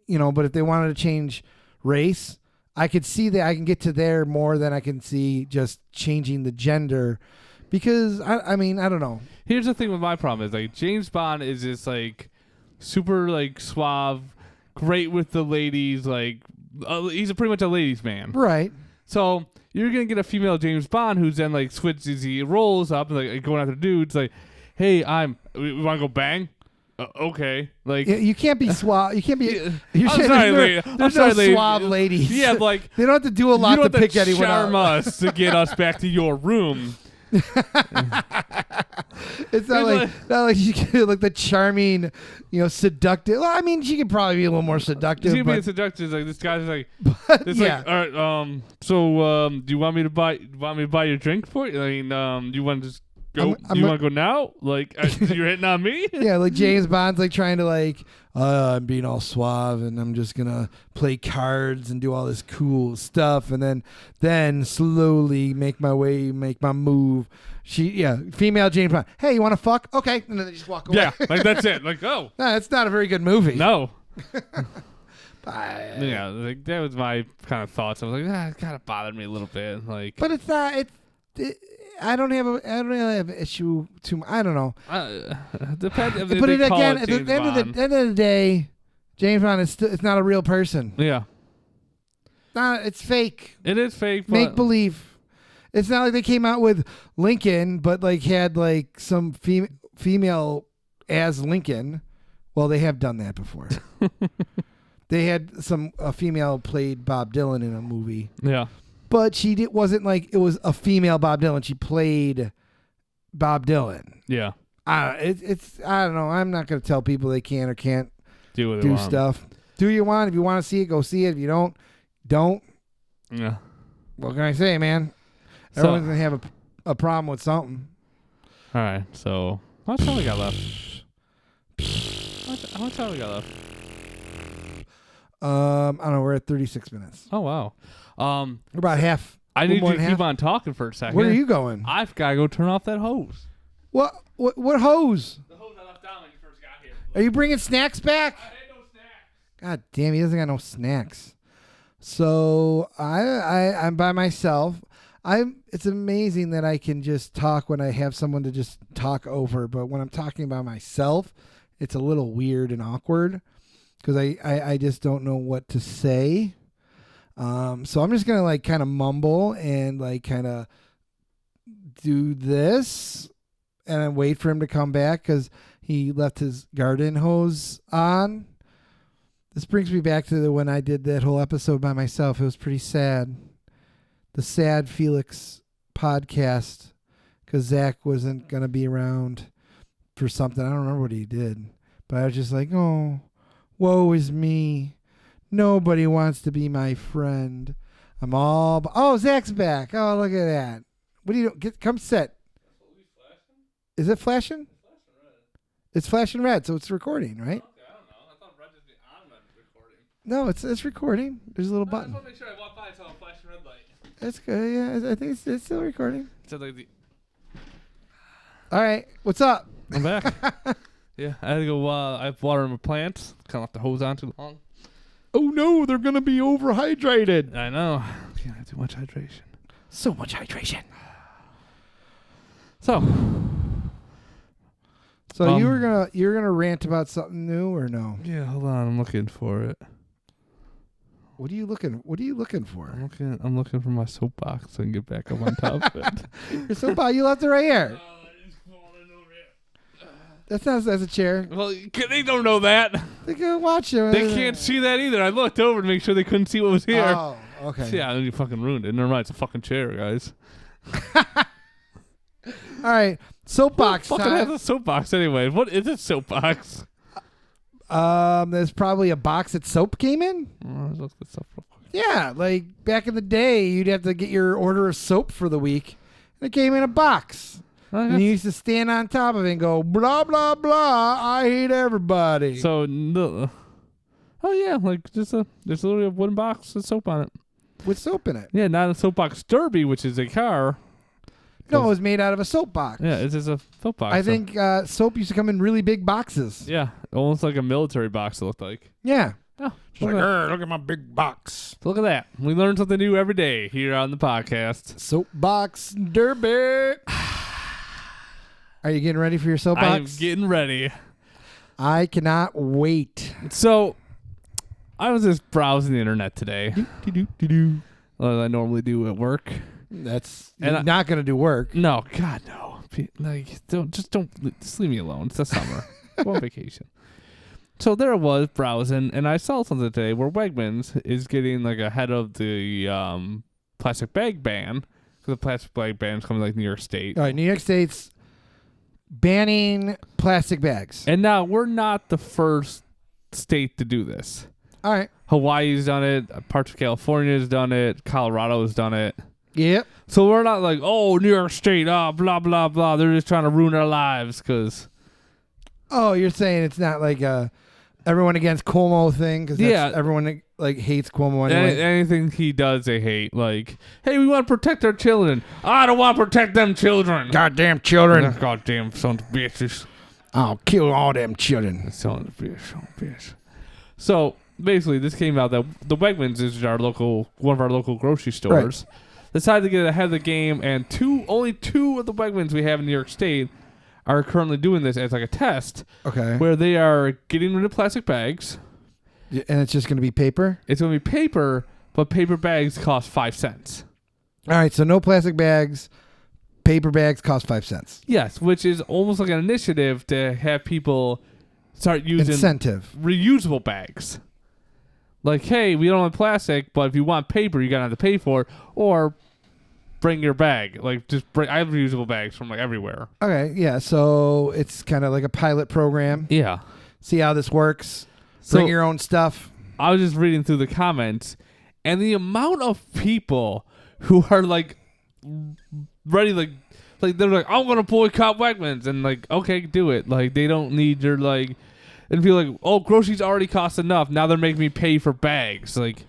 But if they wanted to change race, I could see that. I can get to there more than I can see just changing the gender, because I don't know. Here's the thing with my problem is like James Bond is just like super like suave, great with the ladies, like he's pretty much a ladies' man. Right. So you're gonna get a female James Bond who's then like switches the roles up and like going after dudes. Like hey, we want to go bang? Okay. Like, You can't be suave. You can't be. I'm sorry, lady. There's no suave ladies. Yeah, like they don't have to do a lot you to don't have pick anyone charm up. us to get us back to your room. It's not like she can like the charming, seductive. Well, I mean, she could probably be a little more seductive. She's being But, seductive. Like this guy's like, it's yeah. like, all right. So, do you want me to buy your drink for you? I mean, do you want to just go? Do you want to go now? Like, you're hitting on me? Yeah, like James Bond's like trying to like, I'm being all suave and I'm just gonna play cards and do all this cool stuff and then slowly make my move. Female James Bond. Hey, you want to fuck? Okay, and then they just walk away. Yeah, like that's it. Like, oh, no, it's not a very good movie. no. Yeah, like that was my kind of thoughts. I was like, it kind of bothered me a little bit. Like, but it's not. I don't really have an issue too. I don't know. Depends. If But they it call again, it at James the Bond. end of the day, James Bond is it's not a real person. Yeah, It's fake. it is fake. But Make believe. It's not like they came out with Lincoln, but like had like some female as Lincoln. Well, they have done that before. They had a female played Bob Dylan in a movie. Yeah. But wasn't like it was a female Bob Dylan. She played Bob Dylan. Yeah. It's I don't know. I'm not going to tell people they can or can't Do what they do want. stuff. Do what you want. If you want to see it, go see it. If you don't. Yeah. What can I say, man? Everyone's going to have a problem with something. All right. So how much time we got left? How much time we got left? I don't know. We're at 36 minutes. Oh wow. We're about half. I need more you to than keep half. on talking for a second. Where are you going? I've got to go turn off that hose. What hose? The hose I left down when you first got here. Are you bringing snacks back? I had no snacks. God damn, he doesn't got no snacks. So I'm by myself. It's amazing that I can just talk when I have someone to just talk over, but when I'm talking by myself, it's a little weird and awkward because I just don't know what to say. So I'm just gonna like kind of mumble and like kind of do this and then wait for him to come back because he left his garden hose on. This brings me back to when I did that whole episode by myself. It was pretty sad. The Sad Felix podcast because Zach wasn't going to be around for something. I don't remember what he did. But I was just like, oh, woe is me. Nobody wants to be my friend. Oh, Zach's back. Oh, look at that. What do you do? Come sit. Is it flashing? It's flashing red, so it's recording, right? No, it's recording. There's a little button. I just want to make sure I walk by and saw a flashing red light. That's good. Yeah, I think it's still recording. So like All right, what's up? I'm back. Yeah, I had to go. I have water in my plants. Kind of left the hose on too long. Oh no, they're gonna be overhydrated. I know. Can't have too much hydration. So much hydration. So you're gonna rant about something new or no? yeah, hold on. I'm looking for it. What are you looking for? I'm looking for my soapbox so I can get back up on top of it. Your soapbox, you left it right here. That's a chair. Well, they don't know that. They can watch it. They can't see that either. I looked over to make sure they couldn't see what was here. Oh, okay. Yeah, you fucking ruined it. Never mind. It's a fucking chair, guys. All right, soapbox Fucking time. has a soapbox anyway. What is a soapbox? There's probably a box that soap came in. Let's look this up real quick. Yeah, like back in the day, you'd have to get your order of soap for the week, and it came in a box. And you used to stand on top of it and go, blah, blah, blah, I hate everybody. So, no. Oh, yeah, like there's literally a wooden box with soap on it. With soap in it. Yeah, not a soapbox derby, which is a car. No, it was made out of a soap box. Yeah, it's just a soapbox. I think soap used to come in really big boxes. Yeah, almost like a military box it looked like. Yeah. Oh, Like, look at my big box. look at that. We learn something new every day here on the podcast. Soapbox derby. Are you getting ready for your soapbox? I am getting ready. I cannot wait. So, I was just browsing the internet today. As I normally do at work. That's And you're not going to do work. No, God, no. Just leave me alone. It's the summer. Go on vacation. So there I was browsing, and I saw something today where Wegmans is getting like ahead of the plastic bag ban. Because the plastic bag ban is coming like New York State. All right, New York State's banning plastic bags. And now we're not the first state to do this. All right. Hawaii's done it. Parts of California has done it. Colorado has done it. Yep. So we're not like, oh, New York State, blah, blah, blah. They're just trying to ruin our lives because... Oh, you're saying it's not like everyone against Cuomo thing? Because everyone like hates Cuomo anyway. Anything he does, they hate. Like, hey, we want to protect our children. I don't want to protect them children. Goddamn children. Goddamn sons of bitches. I'll kill all them children. Son of bitch. So basically, this came out that the Wegmans is one of our local grocery stores. Right. Decided to get ahead of the game, and only two of the Wegmans we have in New York State are currently doing this as like a test. Okay. Where they are getting rid of plastic bags. And it's just going to be paper? It's going to be paper, but paper bags cost 5 cents. All right, so no plastic bags. Paper bags cost 5 cents. Yes, which is almost like an initiative to have people start using reusable bags. Like, hey, we don't want plastic, but if you want paper, you got to have to pay for it. Or bring your bag. Like, I have reusable bags from like everywhere. Okay, yeah. So it's kind of like a pilot program. Yeah. See how this works. Bring your own stuff. I was just reading through the comments, and the amount of people who are like ready, like they're like, I'm gonna boycott Wegmans, and like, okay, do it. Like, they don't need your like, and feel like, oh, groceries already cost enough. Now they're making me pay for bags. Like,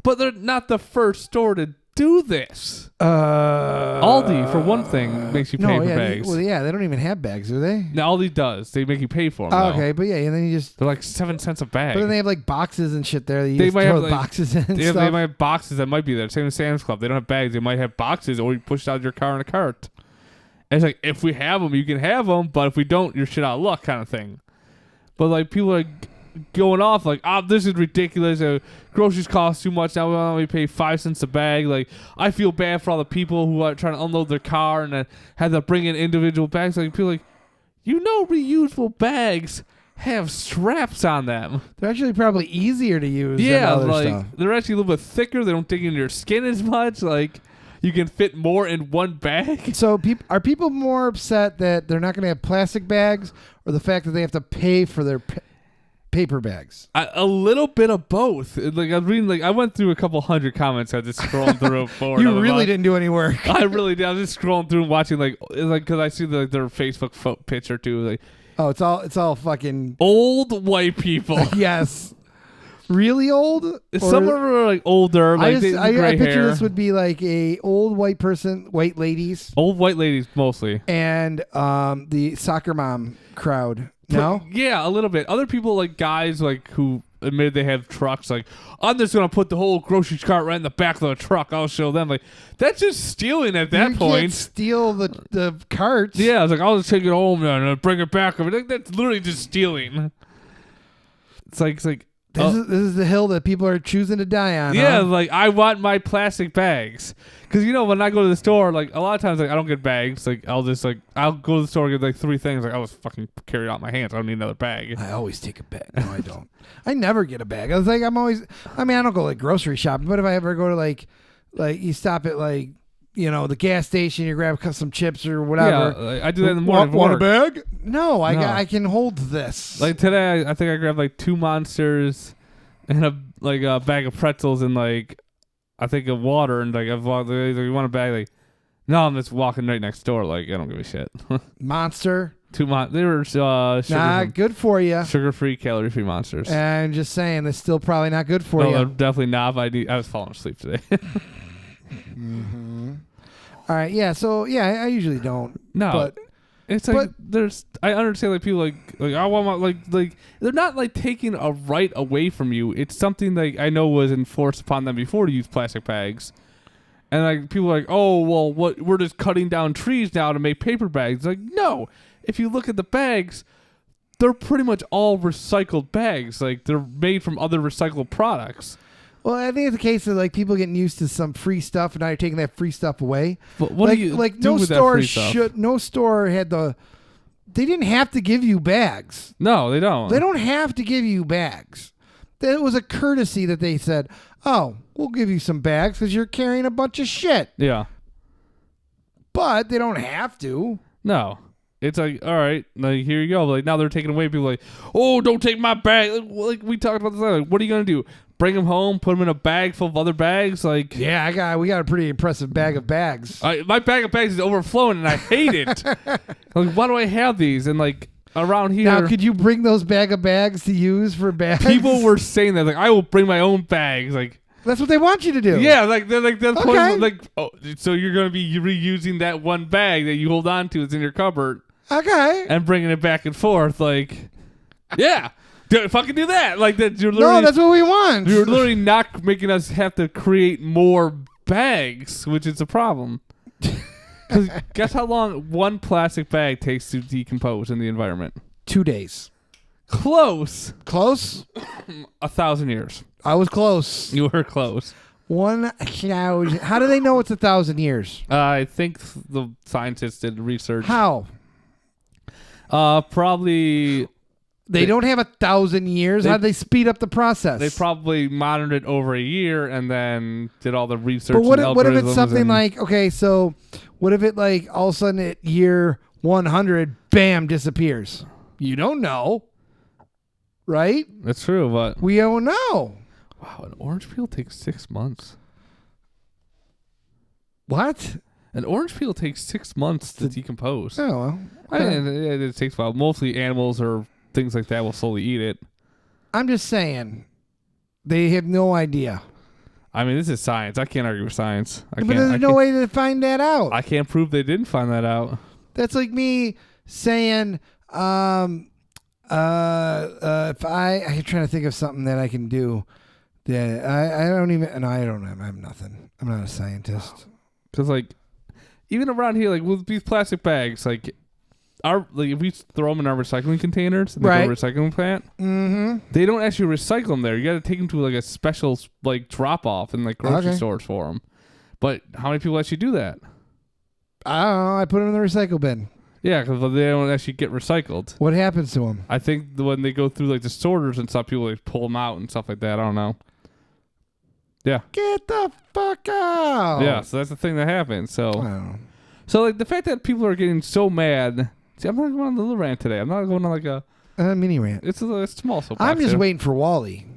but they're not the first store to do this. Aldi, for one thing, makes you pay for bags. They don't even have bags, do they? No, Aldi does. They make you pay for them. Okay, but yeah, and then they're like 7 cents a bag. But then they have like boxes and shit there. They might have boxes in. They might have boxes that might be there. Same as Sam's Club. They don't have bags. They might have boxes, or you push it out of your car in a cart. And it's like, if we have them, you can have them, but if we don't, you're shit out of luck, kind of thing. But like, people are going off like, this is ridiculous. Groceries cost too much. Now we only pay 5 cents a bag. Like, I feel bad for all the people who are trying to unload their car and then have to bring in individual bags. Like, people like, reusable bags have straps on them. They're actually probably easier to use. Than other stuff. They're actually a little bit thicker. They don't dig into your skin as much. Like, you can fit more in one bag. So are people more upset that they're not going to have plastic bags, or the fact that they have to pay for their paper bags? A little bit of both. Like, I was reading, like, I went through a couple hundred comments. I was just scrolling through for You really didn't do any work. I really did. I was just scrolling through and watching, like, because I see their Facebook picture too. Like, oh, it's all fucking old white people. Yes. Really old? Some of them are like older. Like, I picture hair. This would be like a old white ladies. Old white ladies mostly. And the soccer mom crowd. No? Yeah, a little bit. Other people, like guys like who admitted they have trucks, like, I'm just going to put the whole grocery cart right in the back of the truck. I'll show them. Like, that's just stealing at that point. You can't steal the carts. Yeah, I was like, I'll just take it home and bring it back. Like, that's literally just stealing. It's like this is the hill that people are choosing to die on. Yeah, huh? Like, I want my plastic bags. Because, when I go to the store, like, a lot of times, like, I don't get bags. Like, I'll go to the store and get, like, 3 things. Like, I'll just fucking carry it out my hands. I don't need another bag. I always take a bag. No, I don't. I never get a bag. I was like, I don't go, like, grocery shopping. But if I ever go to, like you stop at, like, the gas station, you grab some chips or whatever. Yeah, I do that in the morning. Want a bag? No, I can hold this. Like, today, I think I grabbed, like, 2 Monsters and a bag of pretzels and, like, I think of water, and like, you want a bag? Like, no, I'm just walking right next door. Like, I don't give a shit. Monster. They were good for you. Sugar-free, calorie-free Monsters. And just saying, that's still probably not good for you. No, definitely not. I was falling asleep today. Mm-hmm. All right, yeah. So yeah, I usually don't. No, but it's like I understand, like, people like I want my, like they're not like taking a right away from you. It's something like I know was enforced upon them before to use plastic bags, and like people are like, oh well, we're just cutting down trees now to make paper bags. Like, no, if you look at the bags, they're pretty much all recycled bags. Like, they're made from other recycled products. Well, I think it's a case of like people getting used to some free stuff, and now you're taking that free stuff away. But what like, do you like do no with that store free stuff? no store had the. They didn't have to give you bags. No, they don't. They don't have to give you bags. It was a courtesy that they said, "Oh, we'll give you some bags because you're carrying a bunch of shit." Yeah. But they don't have to. No. It's like, all right, like here you go. Like now they're taking away. People like, oh, don't take my bag. Like we talked about this. Like, what are you gonna do? Bring them home? Put them in a bag full of other bags? Like, Yeah, we got a pretty impressive bag of bags. my bag of bags is overflowing, and I hate it. Like, why do I have these? And like around here, Now, could you bring those bag of bags to use for bags? people were saying that like I will bring my own bags. Like, That's what they want you to do. yeah, like they're like that's Okay. like oh, so you're gonna be reusing that one bag that you hold on to. It's in your cupboard. Okay. And bringing it back and forth, like, yeah, fucking do that. Like that, you're literally, No, that's what we want. you're literally not making us have to create more bags, which is a problem. Because guess how long one plastic bag takes to decompose in the environment? 2 days. Close. Close? 1,000 years. I was close. You were close. 1,000. How do they know it's 1,000 years? I think the scientists did research. How? Probably. They don't have 1,000 years. How'd they speed up the process? They probably monitored it over a year and then did all the research. But what and if it's algorithms something and- like, okay, so what if it like all of a sudden at year 100, bam, disappears? You don't know. Right? That's true, but We don't know. wow, an orange peel takes 6 months. What? An orange peel takes 6 months to decompose. Oh, well. I mean, it takes a while. Mostly animals or things like that will slowly eat it. I'm just saying. They have no idea. I mean, this is science. I can't argue with science. But there's no way to find that out. I can't prove they didn't find that out. That's like me saying, if I'm trying to think of something that I can do. That I don't even. No, I don't know. I'm nothing. I'm not a scientist. Because, like, even around here, like, with these plastic bags, like, if we throw them in our recycling containers and they go to a recycling plant, they don't actually recycle them there. You got to take them to, like, a special, like, drop-off in, like, grocery stores for them. But how many people actually do that? I don't know. I put them in the recycle bin. Yeah, because they don't actually get recycled. What happens to them? I think when they go through, like, the sorters and stuff, people, like, pull them out and stuff like that. I don't know. Yeah. Get the fuck out. Yeah, so that's the thing that happens. I So, don't know. like, the fact that people are getting so mad. See, I'm not going on the little rant today. I'm not going on, like, a Mini rant. It's a small soapbox. I'm just here. waiting for Wally.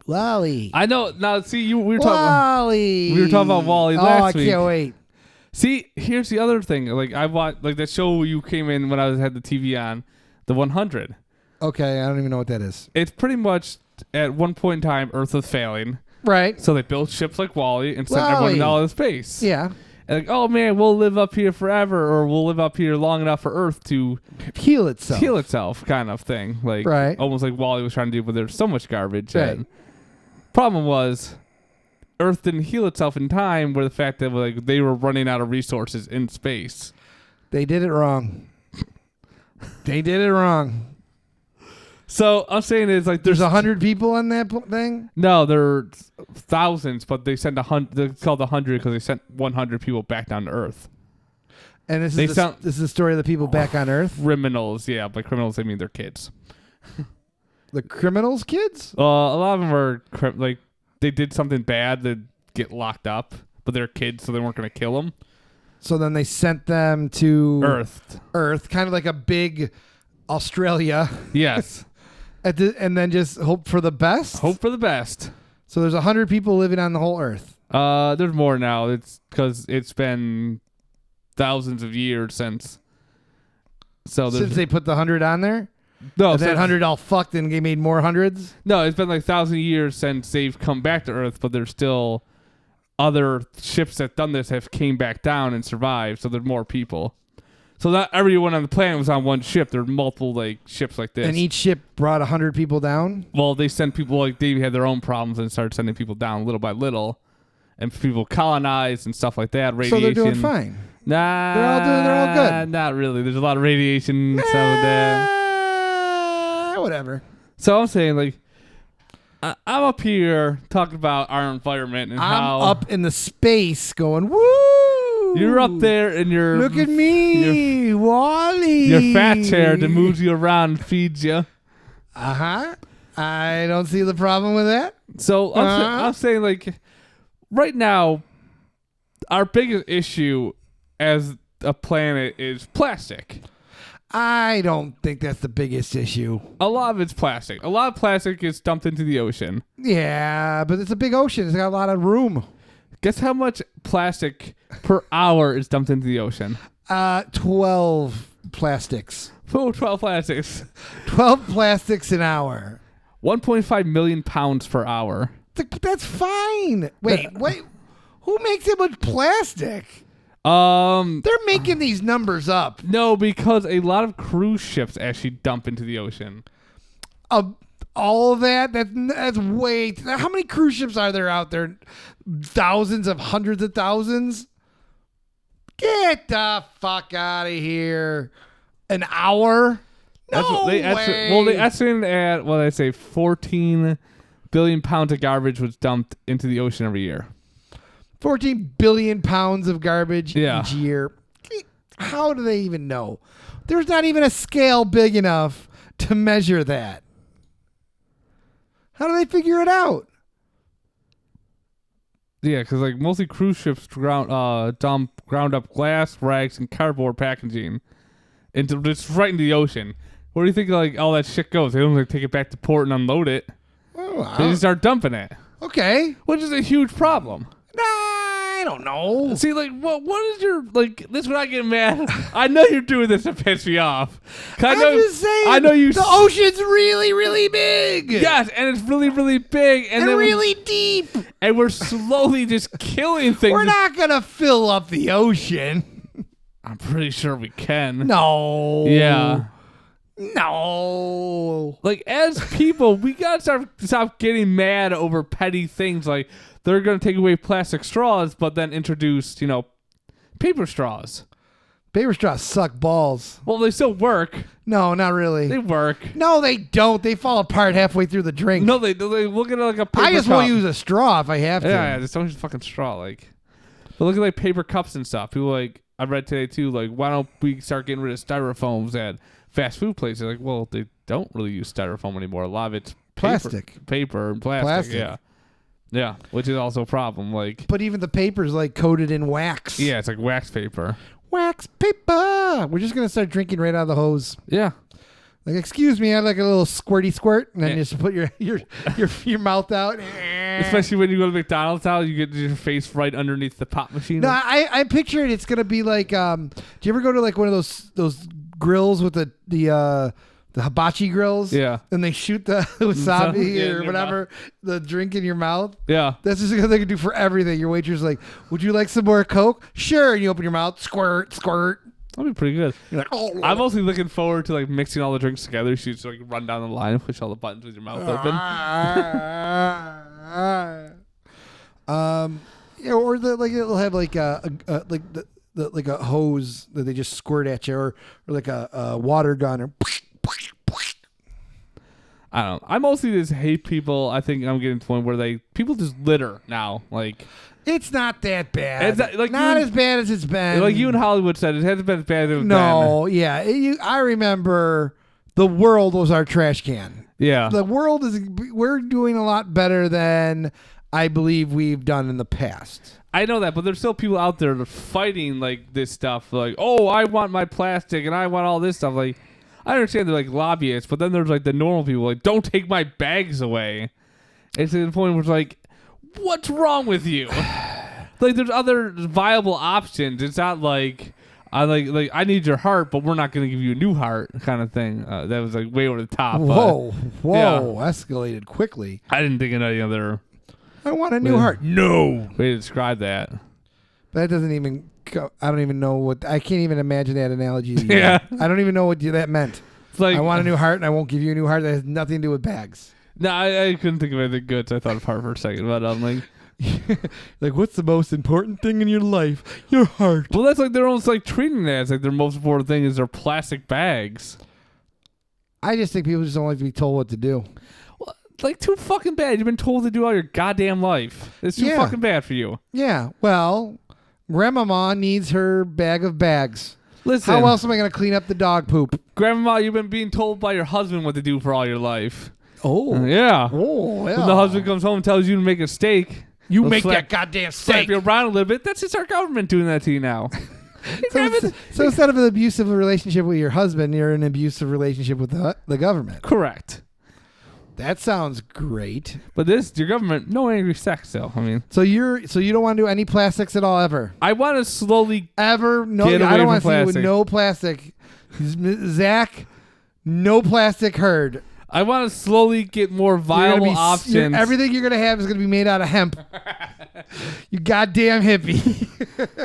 Wally. I know. Now, see, we were talking. Wally. We were talking about Wally last I week. can't wait. See, here's the other thing. Like I watched, like that show you came in when I had the TV on, the 100. Okay, I don't even know what that is. It's pretty much at one point in time, Earth was failing, Right. so they built ships like Wally and sent everyone into outer space. Yeah. And like, oh man, we'll live up here forever, or we'll live up here long enough for Earth to Heal itself. heal itself, kind of thing. Like Right. almost like Wally was trying to do, but there's so much garbage. Right. And problem was, Earth didn't heal itself in time, where the fact that like they were running out of resources in space. They did it wrong. They did it wrong. So I'm saying is like There's 100 people on that thing? no, there are thousands, but they sent 100. It's called 100 because they sent 100 people back down to Earth. And this They is sound- this is the story of the people back on Earth? Criminals, yeah, by criminals they mean their kids. The criminals' kids? A lot of them are like they did something bad that get locked up, but they're kids, so they weren't going to kill them. So then they sent them to Earth, kind of like a big Australia, yes. and then just hope for the best. Hope for the best. So there's 100 people living on the whole Earth. There's more now. It's because it's been thousands of years since. So Since they put the 100 on there, no, and so that 100 all fucked and they made more hundreds. no, it's been like 1,000 years since they've come back to Earth, but there's still other ships that done this have came back down and survived. So there's more people. So not everyone on the planet was on one ship. There were multiple like ships like this. And each ship brought 100 people down. Well, they sent people like they had their own problems and started sending people down little by little, and people colonized and stuff like that. Radiation. So they're doing fine. Nah, They're all good. Not really. There's a lot of radiation and stuff like that. Whatever. So I'm saying like, I'm up here talking about our environment and I'm how up in the space going, woo! you're up there in your Look at me, Wally. your fat chair that moves you around and feeds you. Uh-huh. I don't see the problem with that. So I'm saying, like, right now, our biggest issue as a planet is plastic. I don't think that's the biggest issue. A lot of it's plastic. A lot of plastic is dumped into the ocean. Yeah, but it's a big ocean. It's got a lot of room. Guess how much plastic per hour is dumped into the ocean? 12 plastics. Oh, 12 plastics. 12 plastics an hour. 1.5 million pounds per hour. That's fine. Wait. Who makes that much plastic? They're making these numbers up. No, because a lot of cruise ships actually dump into the ocean. All of that? That's way... How many cruise ships are there out there? Thousands of hundreds of thousands? Get the fuck out of here. An hour? No way. They estimated at, 14 billion pounds of garbage was dumped into the ocean every year. 14 billion pounds of garbage Yeah. each year. How do they even know? There's not even a scale big enough to measure that. How do they figure it out? Yeah, because like mostly cruise ships dump ground up glass, rags, and cardboard packaging into just right into the ocean. Where do you think like all that shit goes? They don't like take it back to port and unload it. Oh, They just start dumping it, okay. which is a huge problem. I don't know. See, like, what is your, like, this when I get mad, I know you're doing this to piss me off. I'm just saying, I know you. the ocean's really, really big. Yes, and it's really, really big. And then really deep. And we're slowly just killing things. We're not going to fill up the ocean. I'm pretty sure we can. No. Yeah. No. Like, as people, we gotta stop getting mad over petty things. Like, they're gonna take away plastic straws, but then introduce, paper straws. Paper straws suck balls. Well, they still work. No, not really. They work. No, they don't. They fall apart halfway through the drink. No, they look at it like a paper I just cup. will use a straw if I have to. Yeah, just don't use a fucking straw. Like, but look at like paper cups and stuff. People like, I read today too, like, why don't we start getting rid of styrofoams at fast food places? Like, well, they don't really use styrofoam anymore. A lot of it's paper and plastic. Yeah, which is also a problem. Like, but even the paper's like coated in wax. yeah, it's like wax paper. Wax paper. We're just gonna start drinking right out of the hose. Yeah. Like, excuse me, I like a little squirty squirt, and then just put your mouth out. Especially when you go to McDonald's now, you get your face right underneath the pop machine. No, I picture it. It's gonna be like, do you ever go to like one of those grills with the hibachi grills? Yeah. And they shoot the wasabi Yeah, or whatever, the drink in your mouth. Yeah. That's just what they can do for everything. Your waitress is like, would you like some more Coke? Sure. And you open your mouth, squirt, squirt. That'd be pretty good. You're like, oh. I'm mostly looking forward to like mixing all the drinks together. So you just like run down the line and push all the buttons with your mouth open. Yeah, or it'll have like like a hose that they just squirt at you, or like a water gun, or. I don't know. I mostly just hate people. I think I'm getting to the point where people just litter now. Like, it's not that bad. It's like not as bad as it's been. Like you in Hollywood said, it hasn't been as bad as it's No, yeah. I remember the world was our trash can. Yeah. The world we're doing a lot better than I believe we've done in the past. I know that, but there's still people out there that are fighting like this stuff. Like, oh, I want my plastic and I want all this stuff. Like, I understand they're like lobbyists, but then there's like the normal people like, don't take my bags away. It's to the point where it's like, what's wrong with you? Like, there's other viable options. It's not like I need your heart, but we're not going to give you a new heart kind of thing. That was like way over the top. Whoa, yeah. Escalated quickly. I didn't think of any other. I want a new heart. No way to describe that. That doesn't even. I don't even know what. I can't even imagine that analogy. Yeah. I don't even know what that meant. It's like, I want a new heart, and I won't give you a new heart. That has nothing to do with bags. No, I couldn't think of anything good, so I thought of heart for a second. But I'm like, like, what's the most important thing in your life? Your heart. Well, that's like they're almost like treating that as like their most important thing is their plastic bags. I just think people just don't like to be told what to do. Well, like too fucking bad. You've been told to do all your goddamn life. It's too fucking bad for you. Yeah. Well, Grandmama needs her bag of bags. Listen. How else am I going to clean up the dog poop? Grandma, you've been being told by your husband what to do for all your life. Oh. Yeah. Oh, yeah. When the husband comes home and tells you to make a steak, You they'll make slap- that goddamn slap steak. you around a little bit. That's just our government doing that to you now. So instead of an abusive relationship with your husband, you're in an abusive relationship with the government. Correct. That sounds great. But your government, no angry sex, though. I mean, So you don't want to do any plastics at all ever? I want to slowly Ever? No, Get I away don't want to from see you with plastic. no plastic. Zach, no plastic heard. I want to slowly get more viable options. Everything you're gonna have is gonna be made out of hemp. You goddamn hippie.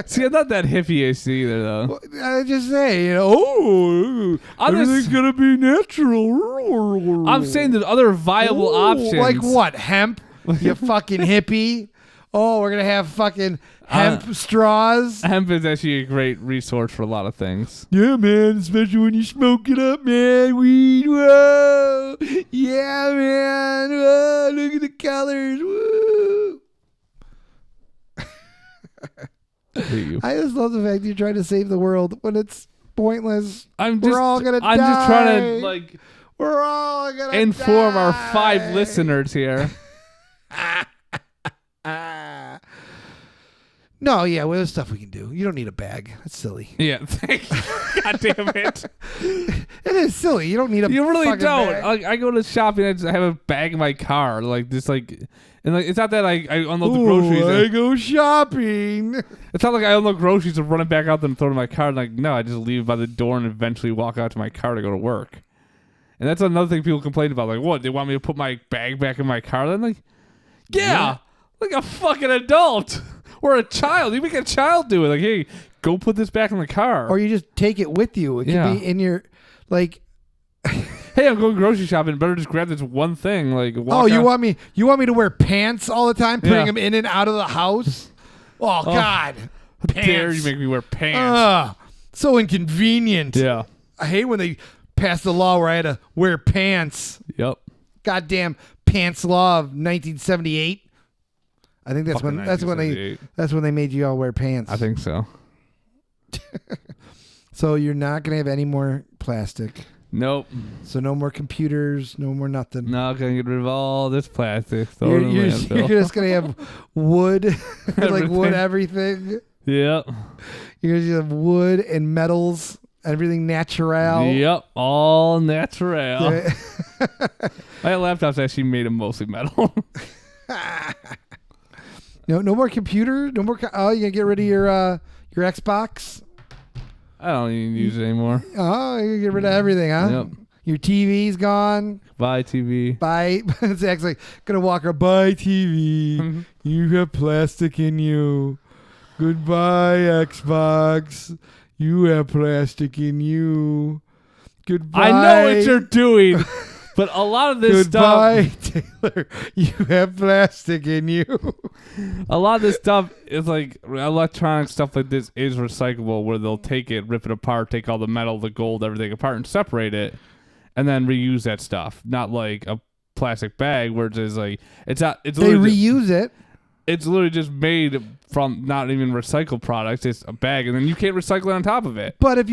See, I'm not that hippie-ish either, though. I just say, everything's gonna be natural. I'm saying there's other viable options. Like what? Hemp? You fucking hippie. Oh, we're gonna have fucking hemp straws. Hemp is actually a great resource for a lot of things. Yeah, man, especially when you smoke it up, man. Weed, whoa. Yeah, man. Whoa, look at the colors. Woo. I hate you. I just love the fact you're trying to save the world when it's pointless. We're all gonna I'm die. just trying to We're all gonna inform our 5 die. listeners here. No, yeah, well, there's stuff we can do. You don't need a bag. That's silly. Yeah, thank you. God damn it. It is silly. You don't need a You really fucking don't. bag. I go to shopping and I have a bag in my car, and it's not that I unload the groceries. I go shopping. It's not like I unload groceries and run it back out and throw it in my car. No, I just leave it by the door and eventually walk out to my car to go to work. And that's another thing people complain about. Like, what? They want me to put my bag back in my car? Then, yeah, like a fucking adult or a child. You make a child do it. Like, hey, go put this back in the car. Or you just take it with you. It could be in your, like. Hey, I'm going grocery shopping. Better just grab this one thing. Like, you want me to wear pants all the time, putting them in and out of the house? Oh, God. How dare you make me wear pants? So inconvenient. Yeah. I hate when they pass the law where I had to wear pants. Yep. Goddamn pants law of 1978. I think that's when they made you all wear pants. I think so. So you're not gonna have any more plastic. Nope. So no more computers, no more nothing. Not gonna get rid of all this plastic. You're just gonna have wood, like wood everything. Yep. You're gonna have wood and metals, everything natural. Yep, all natural. My laptop's actually made of mostly metal. No more computer. No more. You gonna get rid of your Xbox? I don't even use it anymore. Oh, you get rid of everything, huh? Yep. Your TV's gone. Buy TV. Buy. It's actually gonna walk her. Buy TV. You have plastic in you. Goodbye, Xbox. You have plastic in you. Goodbye. I know what you're doing, but a lot of this Goodbye, stuff. Taylor. You have plastic in you. A lot of this stuff is like electronic stuff like this is recyclable, where they'll take it, rip it apart, take all the metal, the gold, everything apart, and separate it, and then reuse that stuff. Not like a plastic bag where it's just like it's not. It's They literally reuse it. It's literally just made from not even recycled products. It's a bag, and then you can't recycle it on top of it. But if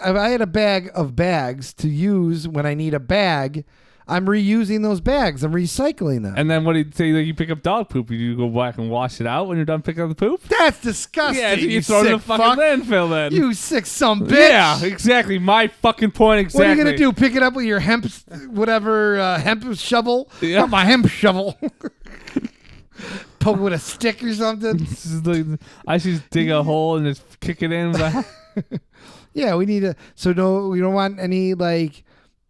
I had a bag of bags to use when I need a bag, I'm reusing those bags. I'm recycling them. And then what do you say? Like you pick up dog poop, you go back and wash it out when you're done picking up the poop. That's disgusting. Yeah, you you throw it in the sick fucking fuck. landfill. Then You sick sumbitch. Yeah, exactly. My fucking point. Exactly. What are you gonna do? Pick it up with your hemp shovel? Yeah. Not my hemp shovel. Poke it with a stick or something. This is like, I should just dig a hole and just kick it in. Yeah, we need to. So no, we don't want any like.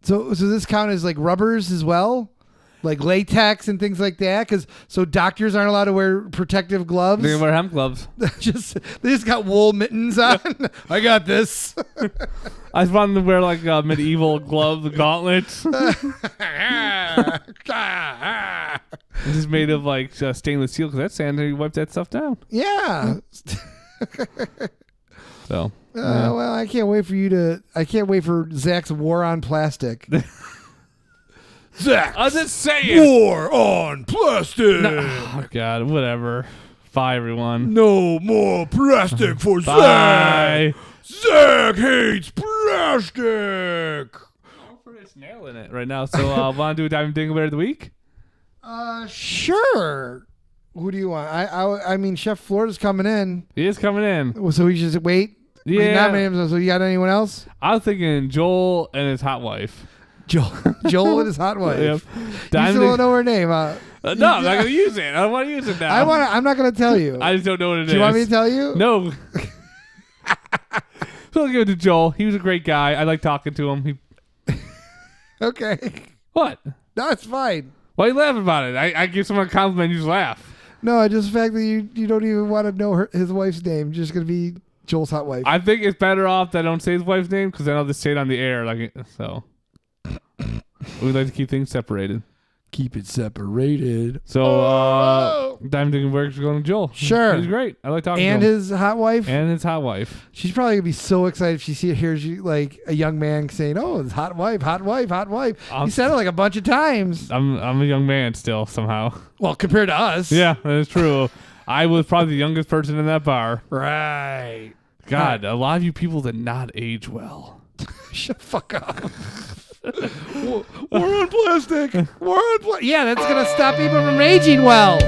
So this count as like rubbers as well, like latex and things like that. So doctors aren't allowed to wear protective gloves. They wear hemp gloves. they just got wool mittens on. I got this. I just wanted to wear like medieval gloves, gauntlets. This is made of like stainless steel because that's sand. You wipe that stuff down. Yeah. So. Well, I can't wait for Zach's war on plastic. Zach. I'm just saying. War on plastic. Oh God, whatever. Bye, everyone. No more plastic for Bye. Zach. Zach hates plastic. Alfred is nailing it right now. So, want to do a Diamond Dingleberry of the week? Sure. Who do you want? I mean, Chef Florida's coming in. He is coming in. So we should just wait. Yeah. Nominate him. So you got anyone else? I was thinking Joel and his hot wife. Joel and his hot wife. Yep. You still don't know her name, huh? No, I'm not going to use it. I don't want to use it now. I'm not going to tell you. I just don't know what it is. Do you want me to tell you? No. So I'll give it to Joel. He was a great guy. I like talking to him. Okay. What? No, it's fine. Why are you laughing about it? I give someone a compliment, you just laugh. No, just the fact that you don't even want to know his wife's name. You're just going to be Joel's hot wife. I think it's better off that I don't say his wife's name because then I'll just say it on the air. So we like to keep things separated. Keep it separated. So Diamond Dingleberry's going to Joel. Sure. He's great. I like talking to him. And his hot wife. And his hot wife. She's probably going to be so excited if she hears you like a young man saying, "Oh, it's hot wife, hot wife, hot wife." He said it like a bunch of times. I'm a young man still somehow. Well, compared to us. Yeah, that is true. I was probably the youngest person in that bar. Right. God, a lot of you people did not age well. Shut the fuck up. War on plastic. War on plastic. Yeah, that's going to stop people from aging well.